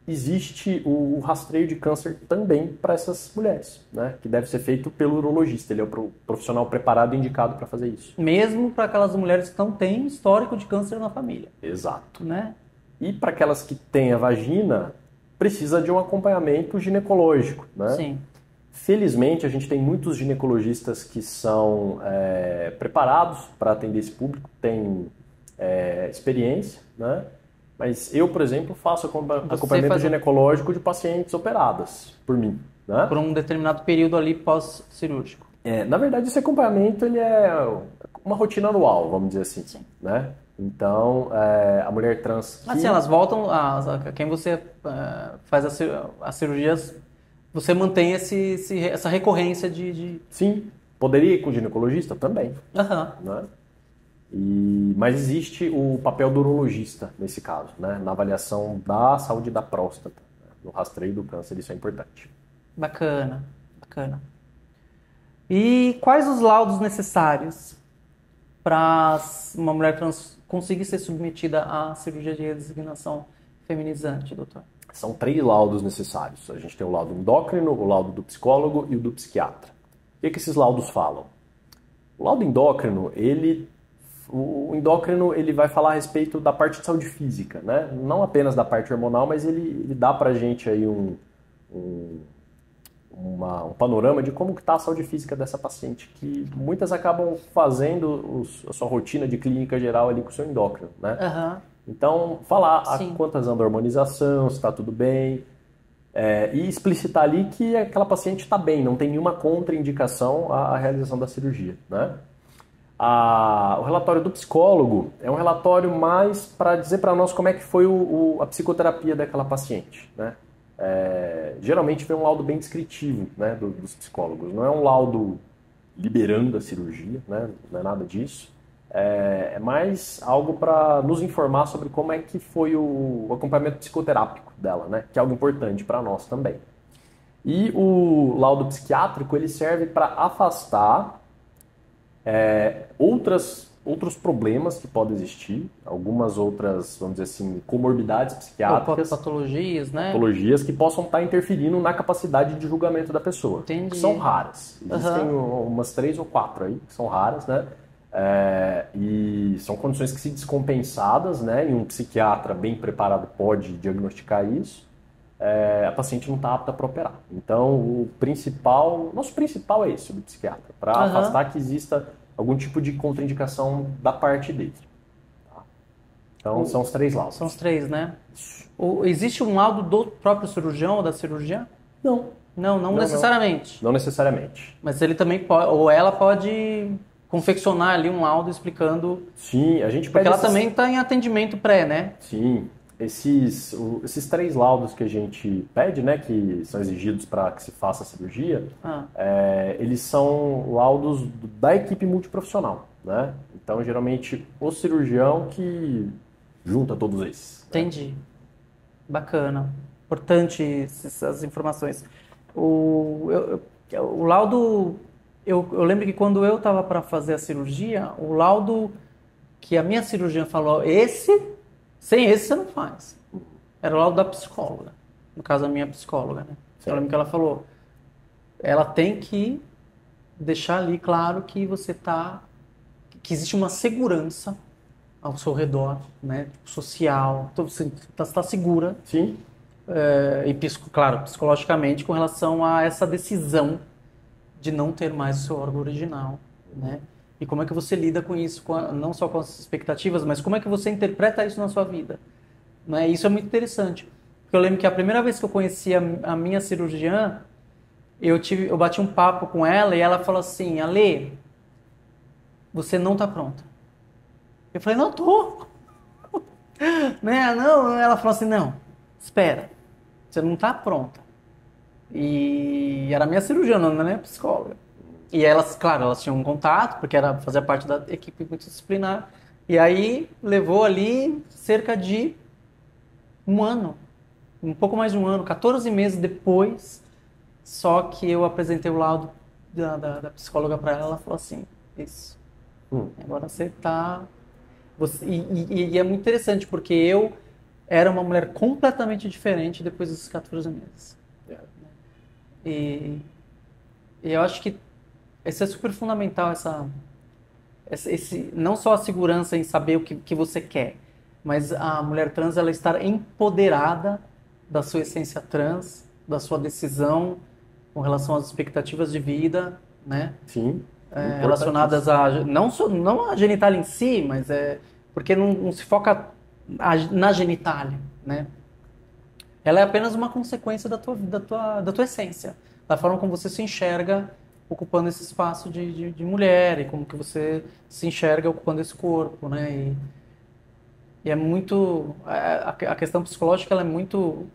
existe o rastreio de câncer também para essas mulheres, né? Que deve ser feito pelo urologista. Ele é o profissional preparado e indicado para fazer isso. Mesmo para aquelas mulheres que não têm histórico de câncer na família. Exato. Né? E para aquelas que têm a vagina, precisa de um acompanhamento ginecológico, né? Sim. Felizmente, a gente tem muitos ginecologistas que são preparados para atender esse público, têm experiência, né? Mas eu, por exemplo, faço acompanhamento ginecológico de pacientes operadas por mim, né? Por um determinado período ali pós-cirúrgico. Na verdade, esse acompanhamento ele é uma rotina anual, vamos dizer assim. Sim. Né? Então, a mulher trans... Assim, elas voltam a quem você faz as cirurgias, você mantém essa recorrência de... Sim, poderia ir com o ginecologista também. Uhum. Né? Mas existe o papel do urologista nesse caso, né? Na avaliação da saúde da próstata, né? No rastreio do câncer, isso é importante. Bacana, bacana. E quais os laudos necessários para uma mulher trans conseguir ser submetida à cirurgia de redesignação feminizante, doutor? São 3 laudos necessários. A gente tem o laudo endócrino, o laudo do psicólogo e o do psiquiatra. O que esses laudos falam? O laudo endócrino, o endócrino ele vai falar a respeito da parte de saúde física, né? Não apenas da parte hormonal, mas ele dá pra gente aí um panorama de como está a saúde física dessa paciente, que muitas acabam fazendo a sua rotina de clínica geral ali com o seu endócrino, né? Uhum. Então, falar a quantas anda a hormonização, se está tudo bem, e explicitar ali que aquela paciente está bem, não tem nenhuma contraindicação à realização da cirurgia, né? O relatório do psicólogo é um relatório mais para dizer para nós como é que foi a psicoterapia daquela paciente, né? Geralmente vem um laudo bem descritivo, né, dos psicólogos. Não é um laudo liberando a cirurgia, né? Não é nada disso. É mais algo para nos informar sobre como é que foi o acompanhamento psicoterápico dela, né? Que é algo importante para nós também. E o laudo psiquiátrico ele serve para afastar outros problemas que podem existir, algumas outras, vamos dizer assim, comorbidades psiquiátricas. Patologias, né? Patologias que possam estar interferindo na capacidade de julgamento da pessoa. Entendi. Que são raras. Existem umas 3 ou 4 aí, que são raras, né? E são condições que se descompensadas, né? E um psiquiatra bem preparado pode diagnosticar isso. a paciente não está apta para operar. Então, nosso principal é esse, do psiquiatra, para afastar que exista algum tipo de contraindicação da parte dele. Tá? Então, são os 3 laudos. São os 3, né? Existe um laudo do próprio cirurgião ou da cirurgia? Não. Não necessariamente. Não necessariamente. Mas ele também pode, ou ela pode confeccionar ali um laudo explicando... Sim, a gente pede... Porque ela também está em atendimento pré, né? Sim. Esses 3 laudos que a gente pede, né, que são exigidos para que se faça a cirurgia, eles são laudos da equipe multiprofissional, né? Então, geralmente, o cirurgião que junta todos esses. Entendi. Né? Bacana. Importante essas informações. O laudo... Eu lembro que quando eu estava para fazer a cirurgia, o laudo que a minha cirurgiã falou, sem esse você não faz. Era o laudo da psicóloga. No caso, a minha psicóloga, né? Eu lembro que ela falou, ela tem que deixar ali claro que que existe uma segurança ao seu redor, né? Social, você está segura. Sim. Claro, psicologicamente, com relação a essa decisão de não ter mais o seu órgão original, né? E como é que você lida com isso, não só com as expectativas, mas como é que você interpreta isso na sua vida, né? Isso é muito interessante. Porque eu lembro que a primeira vez que eu conheci a minha cirurgiã, eu bati um papo com ela e ela falou assim, Ale, você não está pronta. Eu falei, não tô. Né? Não, ela falou assim, não, espera, você não está pronta. E era minha cirurgiã, não era minha psicóloga. E elas, claro, elas tinham um contato, porque fazia parte da equipe multidisciplinar. E aí levou ali cerca de um ano, um pouco mais de um ano, 14 meses depois, só que eu apresentei o laudo da psicóloga para ela falou assim, isso, agora você está... E é muito interessante, porque eu era uma mulher completamente diferente depois desses 14 meses. E eu acho que isso é super fundamental, não só a segurança em saber o que você quer, mas a mulher trans ela estar empoderada da sua essência trans, da sua decisão com relação às expectativas de vida, né? Sim. Relacionadas não a genitália em si, mas porque não se foca na genitália, né? Ela é apenas uma consequência da tua essência, da forma como você se enxerga ocupando esse espaço de mulher e como que você se enxerga ocupando esse corpo, né? E é muito... A questão psicológica ela é muito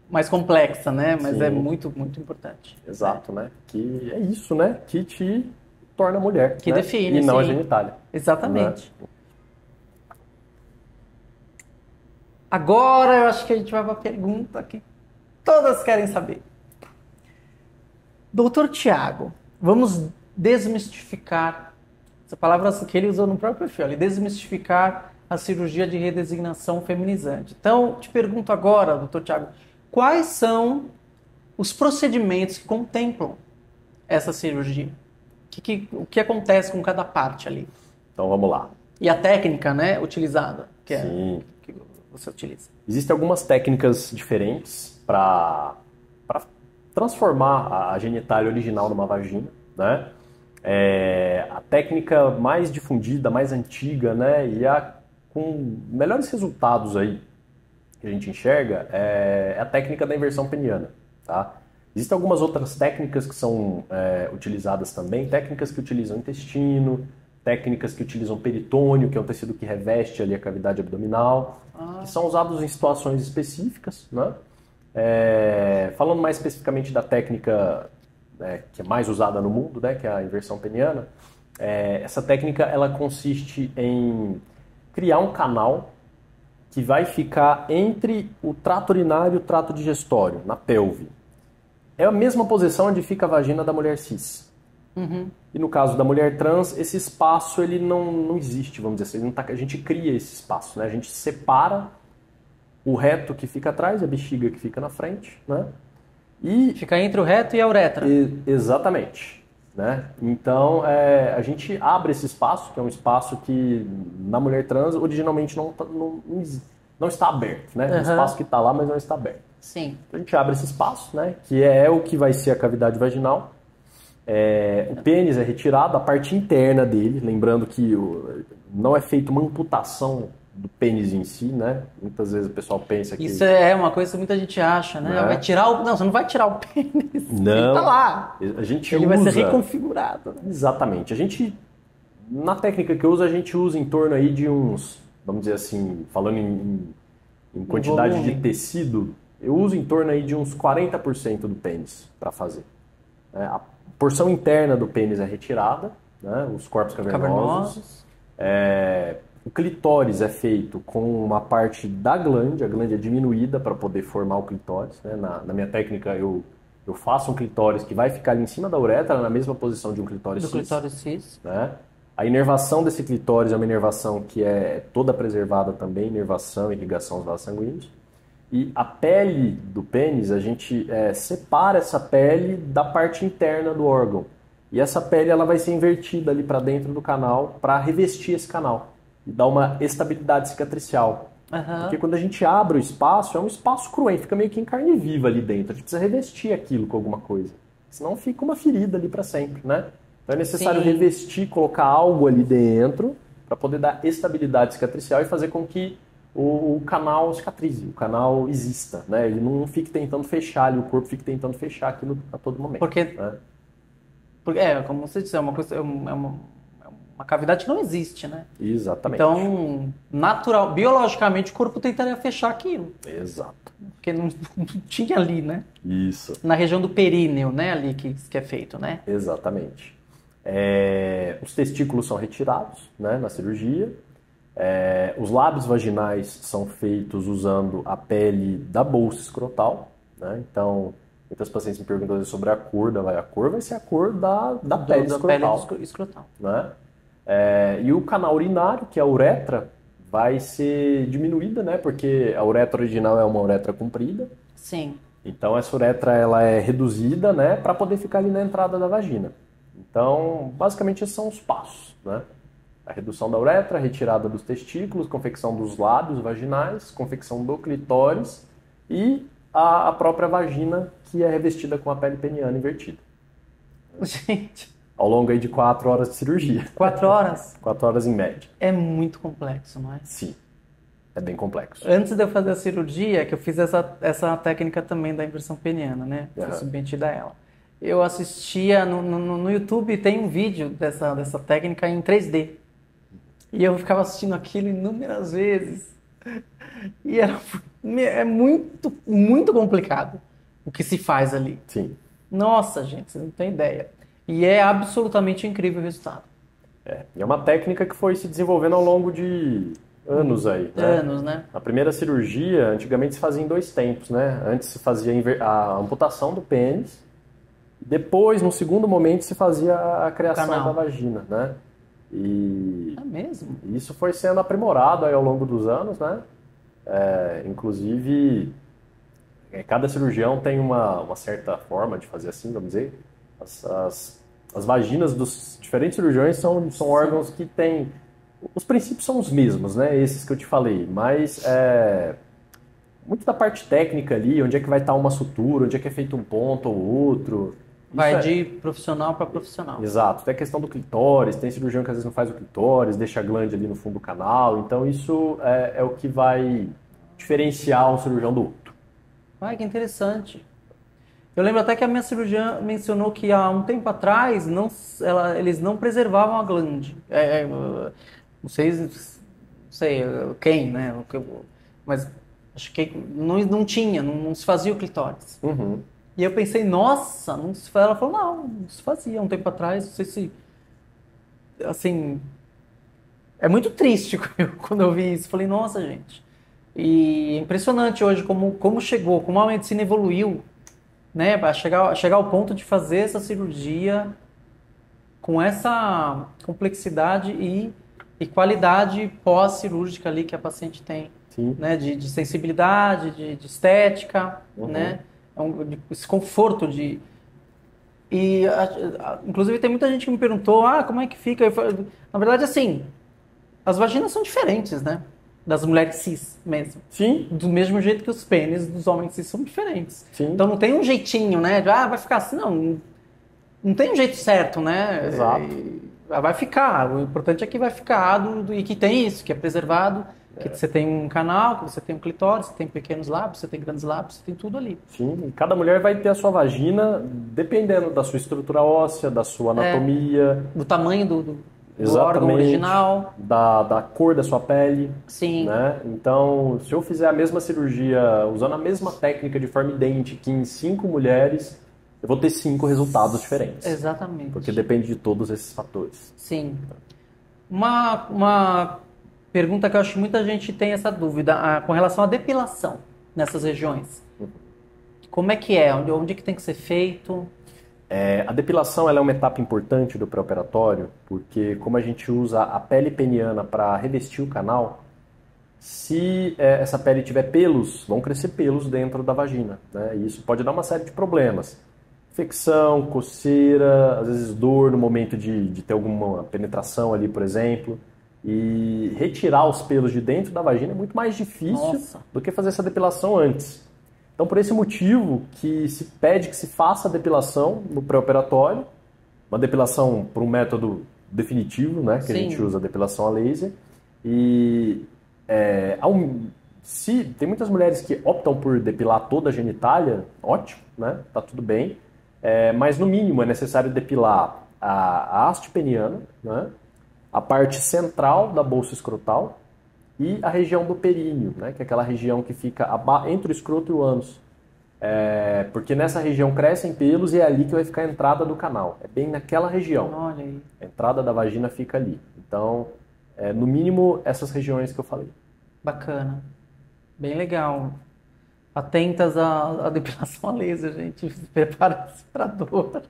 mais complexa, né? Mas é muito, muito importante. Exato, né? Que é isso, né? Que te torna mulher. Que né? define, e não sim. a genitália. Exatamente. Né? Agora eu acho que a gente vai para a pergunta que todas querem saber. Doutor Tiago, vamos desmistificar, essa palavra que ele usou no próprio perfil, ele desmistificar a cirurgia de redesignação feminizante. Então, te pergunto agora, doutor Tiago, quais são os procedimentos que contemplam essa cirurgia? O que acontece com cada parte ali? Então, vamos lá. E a técnica, né, utilizada, Sim. Que você utiliza? Existem algumas técnicas diferentes para transformar a genitália original numa vagina, né? A técnica mais difundida, mais antiga, né? E com melhores resultados aí que a gente enxerga é a técnica da inversão peniana, tá? Existem algumas outras técnicas que são utilizadas também, técnicas que utilizam intestino, técnicas que utilizam peritônio, que é um tecido que reveste ali a cavidade abdominal, que são usados em situações específicas, né? Falando mais especificamente da técnica que é mais usada no mundo, né, que é a inversão peniana, essa técnica ela consiste em criar um canal que vai ficar entre o trato urinário e o trato digestório, na pelve. É a mesma posição onde fica a vagina da mulher cis. Uhum. E no caso da mulher trans, esse espaço ele não existe, vamos dizer assim. A gente cria esse espaço, né? A gente separa o reto que fica atrás e a bexiga que fica na frente, né? E fica entre o reto e a uretra. Exatamente. Né? Então, a gente abre esse espaço, que é um espaço que na mulher trans originalmente não está aberto, né? Uhum. O espaço que está lá, mas não está aberto. Sim. Então a gente abre esse espaço, né? Que é o que vai ser a cavidade vaginal. O pênis é retirado, a parte interna dele, lembrando que não é feita uma amputação do pênis em si, né? Muitas vezes o pessoal pensa que... Isso é uma coisa que muita gente acha, né? Vai tirar Não, você não vai tirar o pênis. Não. Ele tá lá. A gente Ele usa... vai ser reconfigurado. Né? Exatamente. Na técnica que eu uso, a gente usa em torno aí de uns, vamos dizer assim, falando em quantidade de tecido, eu uso em torno aí de uns 40% do pênis para fazer. A porção interna do pênis é retirada, né? Os corpos cavernosos. O clitóris é feito com uma parte da glande, a glande é diminuída para poder formar o clitóris. Né? Na minha técnica, eu faço um clitóris que vai ficar ali em cima da uretra, na mesma posição de um clitóris cis. Clitóris cis. Né? A inervação desse clitóris é uma inervação que é toda preservada também, inervação e irrigação aos vasos sanguíneos. E a pele do pênis, a gente separa essa pele da parte interna do órgão. E essa pele ela vai ser invertida ali para dentro do canal para revestir esse canal e dar uma estabilidade cicatricial. Uhum. Porque quando a gente abre o espaço, é um espaço cruento, fica meio que em carne viva ali dentro. A gente precisa revestir aquilo com alguma coisa. Senão fica uma ferida ali para sempre, né? Então é necessário revestir, colocar algo ali dentro para poder dar estabilidade cicatricial e fazer com que o canal cicatrize, o canal exista, né? Ele não fique tentando fechar ali, o corpo fique tentando fechar aquilo a todo momento. Porque, né? Como você disse, é uma cavidade que não existe, né? Exatamente. Então, biologicamente, o corpo tentaria fechar aquilo. Exato. Porque não tinha ali, né? Isso. Na região do períneo, né? Ali que é feito, né? Exatamente. Os testículos são retirados, né, na cirurgia. Os lábios vaginais são feitos usando a pele da bolsa escrotal. Né? Então, muitas pacientes me perguntam sobre a cor. A cor vai ser a cor da pele escrotal. Pele escrotal. Né? E o canal urinário, que é a uretra, vai ser diminuída, né? Porque a uretra original é uma uretra comprida. Sim. Então, essa uretra ela é reduzida, né, para poder ficar ali na entrada da vagina. Então, basicamente, esses são os passos, né? A redução da uretra, a retirada dos testículos, confecção dos lábios vaginais, confecção do clitóris e a própria vagina, que é revestida com a pele peniana invertida. Gente... Ao longo aí de 4 horas de cirurgia. 4 horas? 4 horas em média. É muito complexo, não é? Sim, é bem complexo. Antes de eu fazer a cirurgia, que eu fiz essa técnica também da inversão peniana, né? Fui submetida a ela. Eu assistia no YouTube, tem um vídeo dessa técnica em 3D. E eu ficava assistindo aquilo inúmeras vezes. E é muito, muito complicado o que se faz ali. Sim. Nossa, gente, vocês não têm ideia. E é absolutamente incrível o resultado. E é uma técnica que foi se desenvolvendo ao longo de anos aí. Né? Anos, né? A primeira cirurgia, antigamente se fazia em 2 tempos, né? Antes se fazia a amputação do pênis. Depois, no segundo momento, se fazia a criação da vagina, né? E é mesmo? Isso foi sendo aprimorado aí ao longo dos anos, né? Inclusive, cada cirurgião tem uma certa forma de fazer assim, vamos dizer. As vaginas dos diferentes cirurgiões são órgãos que têm... Os princípios são os mesmos, né? Esses que eu te falei, mas muito da parte técnica ali, onde é que vai estar uma sutura, onde é que é feito um ponto ou outro... Vai de profissional para profissional. Exato. Tem a questão do clitóris, tem cirurgião que às vezes não faz o clitóris, deixa a glande ali no fundo do canal. Então isso é o que vai diferenciar um cirurgião do outro. Ai, que interessante. Eu lembro até que a minha cirurgiã mencionou que há um tempo atrás eles não preservavam a glande. Não sei quem, né? Mas acho que não tinha, não se fazia o clitóris. Uhum. E eu pensei, nossa, não se faz. Ela falou, não se fazia um tempo atrás, não sei se... Assim, é muito triste quando eu vi isso. Falei, nossa, gente. E é impressionante hoje como chegou, como a medicina evoluiu, né? Para chegar ao ponto de fazer essa cirurgia com essa complexidade e qualidade pós-cirúrgica ali que a paciente tem. Sim. Né? De sensibilidade, de estética, né? Esse conforto de... inclusive tem muita gente que me perguntou, como é que fica? Na verdade, assim, as vaginas são diferentes, né? das mulheres cis mesmo. Sim. Do mesmo jeito que os pênis dos homens cis são diferentes. Sim. Então não tem um jeitinho, né? De, vai ficar assim, não. Não tem um jeito certo, né? Exato. Vai ficar. O importante é que vai ficar e que tem isso, que é preservado, que você tem um canal, que você tem um clitóris, você tem pequenos lábios, você tem grandes lábios, você tem tudo ali. Sim, e cada mulher vai ter a sua vagina dependendo da sua estrutura óssea, da sua anatomia. Do tamanho do Exatamente, órgão original. Da cor da sua pele. Sim. Né? Então, se eu fizer a mesma cirurgia usando a mesma técnica de forma idêntica em 5 mulheres, eu vou ter 5 resultados diferentes. Exatamente. Porque depende de todos esses fatores. Sim. Uma pergunta que eu acho que muita gente tem essa dúvida com relação à depilação nessas regiões. Como é que é? Onde que tem que ser feito? A depilação ela é uma etapa importante do pré-operatório, porque como a gente usa a pele peniana para revestir o canal, se essa pele tiver pelos, vão crescer pelos dentro da vagina, né? E isso pode dar uma série de problemas. Infecção, coceira, às vezes dor no momento de ter alguma penetração ali, por exemplo. E retirar os pelos de dentro da vagina é muito mais difícil do que fazer essa depilação antes. Então, por esse motivo que se pede que se faça a depilação no pré-operatório, uma depilação por um método definitivo, né, que Sim. a gente usa a depilação a laser. E se tem muitas mulheres que optam por depilar toda a genitália, ótimo, né, tá tudo bem. Mas no mínimo é necessário depilar a haste peniana, né, a parte central da bolsa escrotal e a região do períneo, né, que é aquela região que fica entre o escroto e o ânus. Porque nessa região crescem pelos e é ali que vai ficar a entrada do canal. É bem naquela região. Olha aí. A entrada da vagina fica ali. Então, no mínimo, essas regiões que eu falei. Bacana. Bem legal. Atentas à depilação a laser, gente. Prepara-se para dor.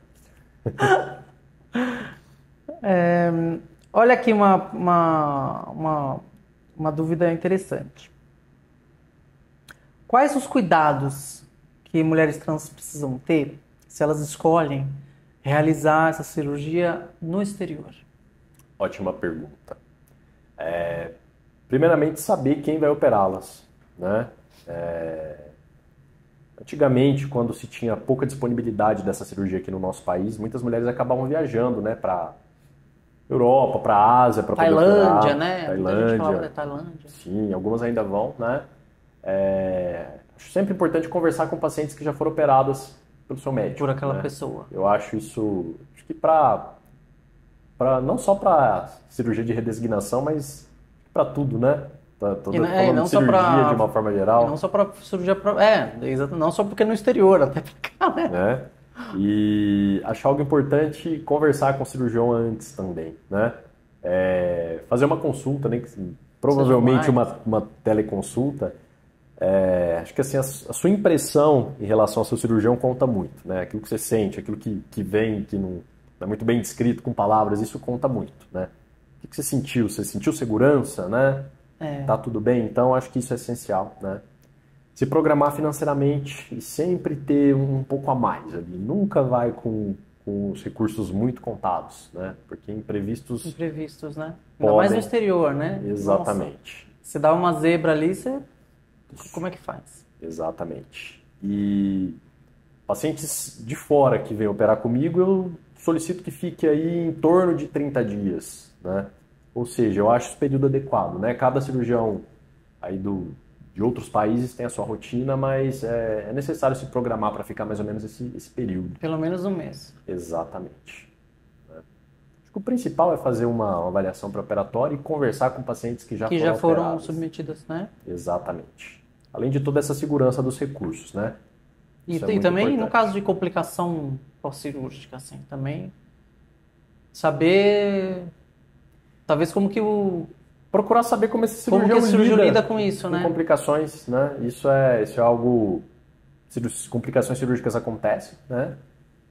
Olha aqui uma dúvida interessante. Quais os cuidados que mulheres trans precisam ter se elas escolhem realizar essa cirurgia no exterior? Ótima pergunta. Primeiramente, saber quem vai operá-las, né? Antigamente, quando se tinha pouca disponibilidade dessa cirurgia aqui no nosso país, muitas mulheres acabavam viajando, né, para Europa, para a Ásia, para poder operar. Tailândia, né? Tailândia. A gente falava da Tailândia. Sim, algumas ainda vão, né? Acho sempre importante conversar com pacientes que já foram operadas pelo seu médico. Por aquela né? pessoa. Eu acho isso, acho que não só para cirurgia de redesignação, para tudo, né? Não de cirurgia de uma forma geral. E não só para cirurgia... não só porque é no exterior, até para cá, né? E acho algo importante conversar com o cirurgião antes também, né? Fazer uma consulta, né? Provavelmente uma teleconsulta. Acho que assim, a sua impressão em relação ao seu cirurgião conta muito, né? Aquilo que você sente, aquilo que vem, que não é muito bem descrito com palavras, isso conta muito, né? O que você sentiu? Você sentiu segurança, né? Tá tudo bem? Então, acho que isso é essencial, né? Se programar financeiramente e sempre ter um pouco a mais ali. Nunca vai com os recursos muito contados, né? Porque imprevistos... Imprevistos, né? Ainda mais no exterior, né? Exatamente. Nossa, você dá uma zebra ali, como é que faz? Exatamente. E pacientes de fora que vêm operar comigo, eu solicito que fique aí em torno de 30 dias, né? Ou seja, eu acho esse período adequado, né? Cada cirurgião aí de outros países tem a sua rotina, mas é necessário se programar para ficar mais ou menos esse período. Pelo menos um mês. Exatamente. Acho que o principal é fazer uma avaliação pré-operatória e conversar com pacientes que já foram operados. Submetidas, né? Exatamente. Além de toda essa segurança dos recursos, né? E também, importante. No caso de complicação pós-cirúrgica, assim, também saber... Talvez procurar saber como esse cirurgião lida com isso, né? Com complicações, né? Isso é algo... Complicações cirúrgicas acontecem, né?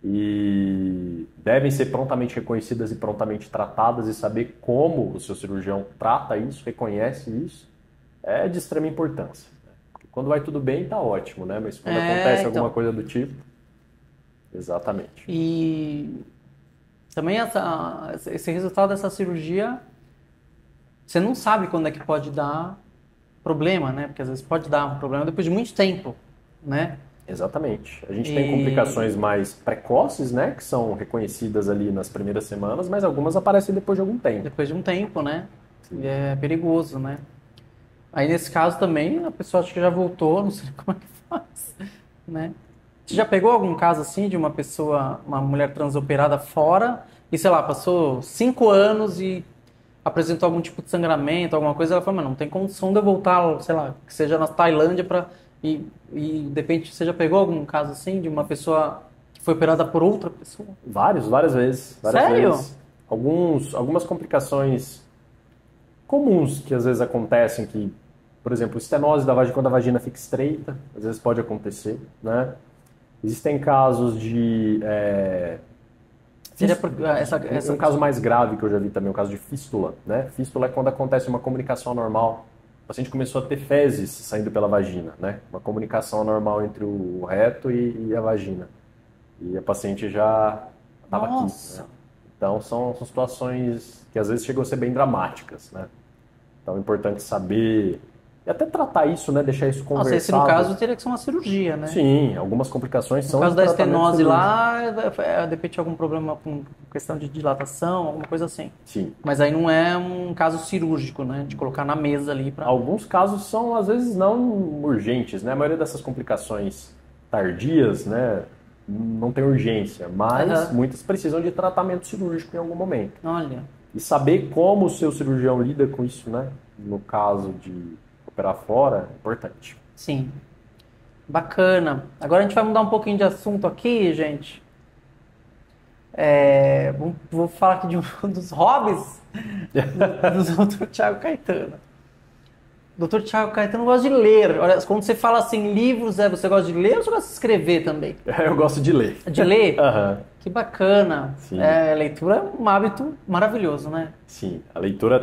E devem ser prontamente reconhecidas e prontamente tratadas, e saber como o seu cirurgião trata isso, reconhece isso, é de extrema importância. Porque quando vai tudo bem, tá ótimo, né? Mas quando acontece alguma coisa do tipo... Exatamente. E... Também esse resultado dessa cirurgia, você não sabe quando é que pode dar problema, né? Porque às vezes pode dar um problema depois de muito tempo, né? Exatamente. A gente tem complicações mais precoces, né, que são reconhecidas ali nas primeiras semanas, mas algumas aparecem depois de algum tempo. Depois de um tempo, né? E é perigoso, né? Aí nesse caso também, a pessoa acho que já voltou, não sei como é que faz, né? Você já pegou algum caso assim de uma pessoa, uma mulher transoperada fora e, sei lá, passou 5 anos e apresentou algum tipo de sangramento, alguma coisa, ela falou, mas não tem condição de eu voltar, sei lá, que seja na Tailândia para e de repente você já pegou algum caso assim de uma pessoa que foi operada por outra pessoa? Várias vezes. Sério? Vezes. Algumas complicações comuns que às vezes acontecem, que, por exemplo, estenose da vagina, quando a vagina fica estreita, às vezes pode acontecer, né? Existem casos de... Seria Um caso mais grave que eu já vi também, o caso de fístula, né? Fístula é quando acontece uma comunicação anormal. O paciente começou a ter fezes saindo pela vagina, né? Uma comunicação anormal entre o reto e a vagina. E a paciente já estava aqui, né? Então, são situações que às vezes chegam a ser bem dramáticas, né? Então, é importante saber e até tratar isso, né? Deixar isso conversado. Esse, no caso, teria que ser uma cirurgia, né? Sim, algumas complicações são... No caso da estenose lá, de repente algum problema com questão de dilatação, alguma coisa assim. Sim. Mas aí não é um caso cirúrgico, né? De colocar na mesa ali para... Alguns casos são, às vezes, não urgentes, né? A maioria dessas complicações tardias, né? Não tem urgência, mas muitas precisam de tratamento cirúrgico em algum momento. Olha. E saber como o seu cirurgião lida com isso, né? No caso de operar fora, é importante. Sim. Bacana. Agora a gente vai mudar um pouquinho de assunto aqui, gente. Vou falar aqui de um dos hobbies do Dr. Thiago Caetano. Dr. Thiago Caetano gosta de ler. Olha, quando você fala assim, livros, você gosta de ler ou você gosta de escrever também? Eu gosto de ler. De ler? Uhum. Que bacana. Sim. A leitura é um hábito maravilhoso, né? Sim, a leitura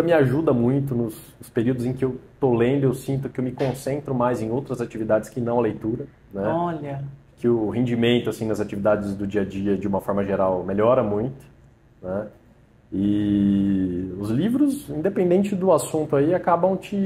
me ajuda muito nos períodos em que eu estou lendo, eu sinto que eu me concentro mais em outras atividades que não a leitura, né? Olha. Que o rendimento assim nas atividades do dia a dia, de uma forma geral, melhora muito, né? E os livros, independente do assunto aí, acabam te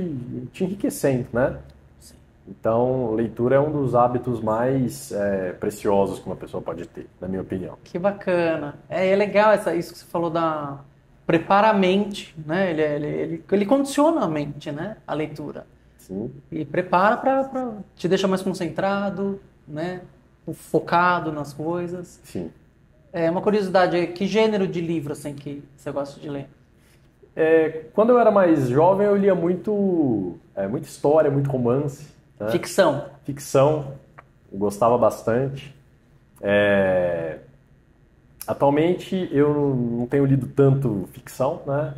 enriquecendo, né? Sim. Então, leitura é um dos hábitos mais preciosos que uma pessoa pode ter, na minha opinião. Que bacana. É legal isso que você falou da... Prepara a mente, né? Ele condiciona a mente, né? A leitura. Sim. E prepara para te deixar mais concentrado, né? Focado nas coisas. Sim. Uma curiosidade, que gênero de livro assim que você gosta de ler? Quando eu era mais jovem, eu lia muita história, muito romance. Né? Ficção. Ficção, eu gostava bastante. Atualmente, eu não tenho lido tanto ficção, né?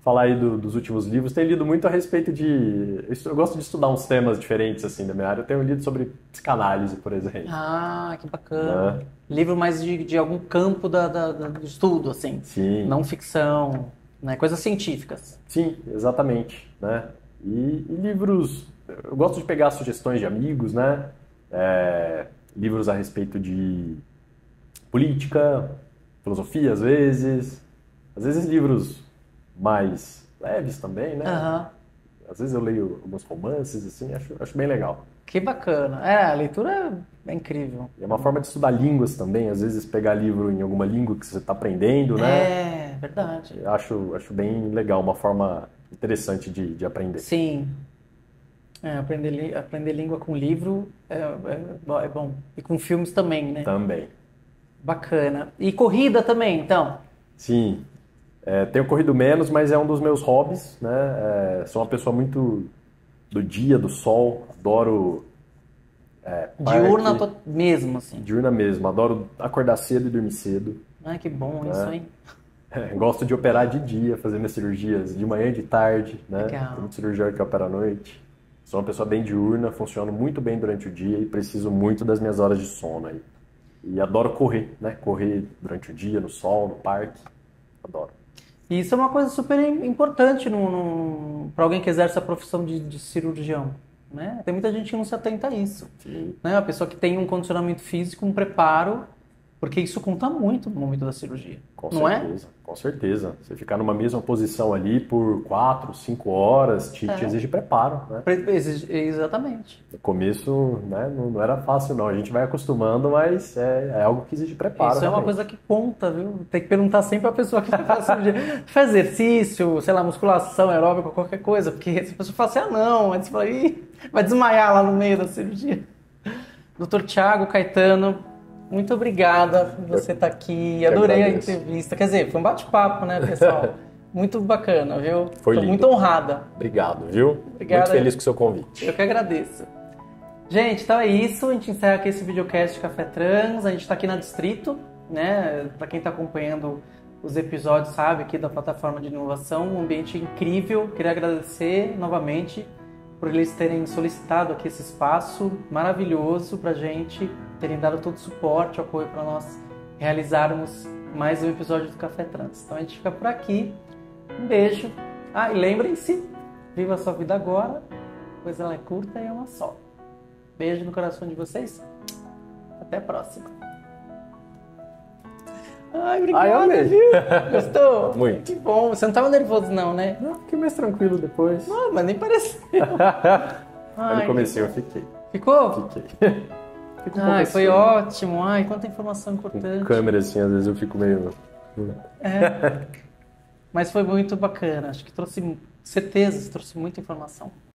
Falar aí dos últimos livros, tenho lido muito a respeito de... Eu gosto de estudar uns temas diferentes, assim, da minha área. Eu tenho lido sobre psicanálise, por exemplo. Ah, que bacana. Livro mais de algum campo do estudo, assim. Sim. Não ficção, né? Coisas científicas. Sim, exatamente, né? E livros... Eu gosto de pegar sugestões de amigos, né? Livros a respeito de política, filosofia, às vezes livros mais leves também, né? Uhum. Às vezes eu leio alguns romances, assim, acho bem legal. Que bacana. A leitura é incrível. E é uma forma de estudar línguas também, às vezes pegar livro em alguma língua que você está aprendendo, né? É, verdade. Eu acho bem legal, uma forma interessante de aprender. Sim. Aprender língua com livro é bom. E com filmes também, né? Também. Bacana. E corrida também, então? Sim. Tenho corrido menos, mas é um dos meus hobbies, né? Sou uma pessoa muito do dia, do sol, adoro diurna mesmo, assim. Diurna mesmo, adoro acordar cedo e dormir cedo. Que bom isso aí. Gosto de operar de dia, fazer minhas cirurgias de manhã e de tarde, né? Legal. Tem muito cirurgião que opera à noite. Sou uma pessoa bem diurna, funciono muito bem durante o dia e preciso muito das minhas horas de sono aí. E adoro correr, né? Correr durante o dia, no sol, no parque. Adoro. E isso é uma coisa super importante para alguém que exerce a profissão de cirurgião, né? Tem muita gente que não se atenta a isso. Sim. Né? A pessoa que tem um condicionamento físico, um preparo, Porque isso conta muito no momento da cirurgia, Com não certeza, com certeza. Você ficar numa mesma posição ali por 4, 5 horas te exige preparo, né? Exatamente. No começo, né, não era fácil não. A gente vai acostumando, mas é algo que exige preparo. Isso é uma coisa que conta, viu? Tem que perguntar sempre a pessoa que vai fazer cirurgia. Faz exercício, sei lá, musculação aeróbica, qualquer coisa. Porque se a pessoa fala assim, ah não, aí você fala, ih, vai desmaiar lá no meio da cirurgia. Dr. Thiago Caetano, muito obrigada por você estar aqui. Adorei a entrevista. Quer dizer, foi um bate-papo, né, pessoal? Muito bacana, viu? Foi Tô lindo. muito honrada. Obrigado, viu? Obrigado. Muito feliz com o seu convite. Eu que agradeço. Gente, então é isso. A gente encerra aqui esse videocast de Café Trans. A gente está aqui na Distrito, né? Para quem está acompanhando os episódios, sabe, aqui da plataforma de inovação. Um ambiente incrível. Queria agradecer novamente por eles terem solicitado aqui esse espaço maravilhoso para a gente, terem dado todo o suporte, apoio para nós realizarmos mais um episódio do Café Trans. Então a gente fica por aqui. Um beijo. Ah, e lembrem-se, viva a sua vida agora, pois ela é curta e é uma só. Beijo no coração de vocês. Até a próxima. Ai, obrigado, viu? Gostou? Muito. Que bom. Você não estava nervoso não, né? Não, fiquei mais tranquilo depois. Não, mas nem pareceu. Aí no comecinho eu fiquei. Ficou? Fiquei. Fico um Ai, foi assim. ótimo. Ai, quanta informação importante. Com câmera assim, às vezes eu fico meio... Mas foi muito bacana. Acho que trouxe certezas, trouxe muita informação.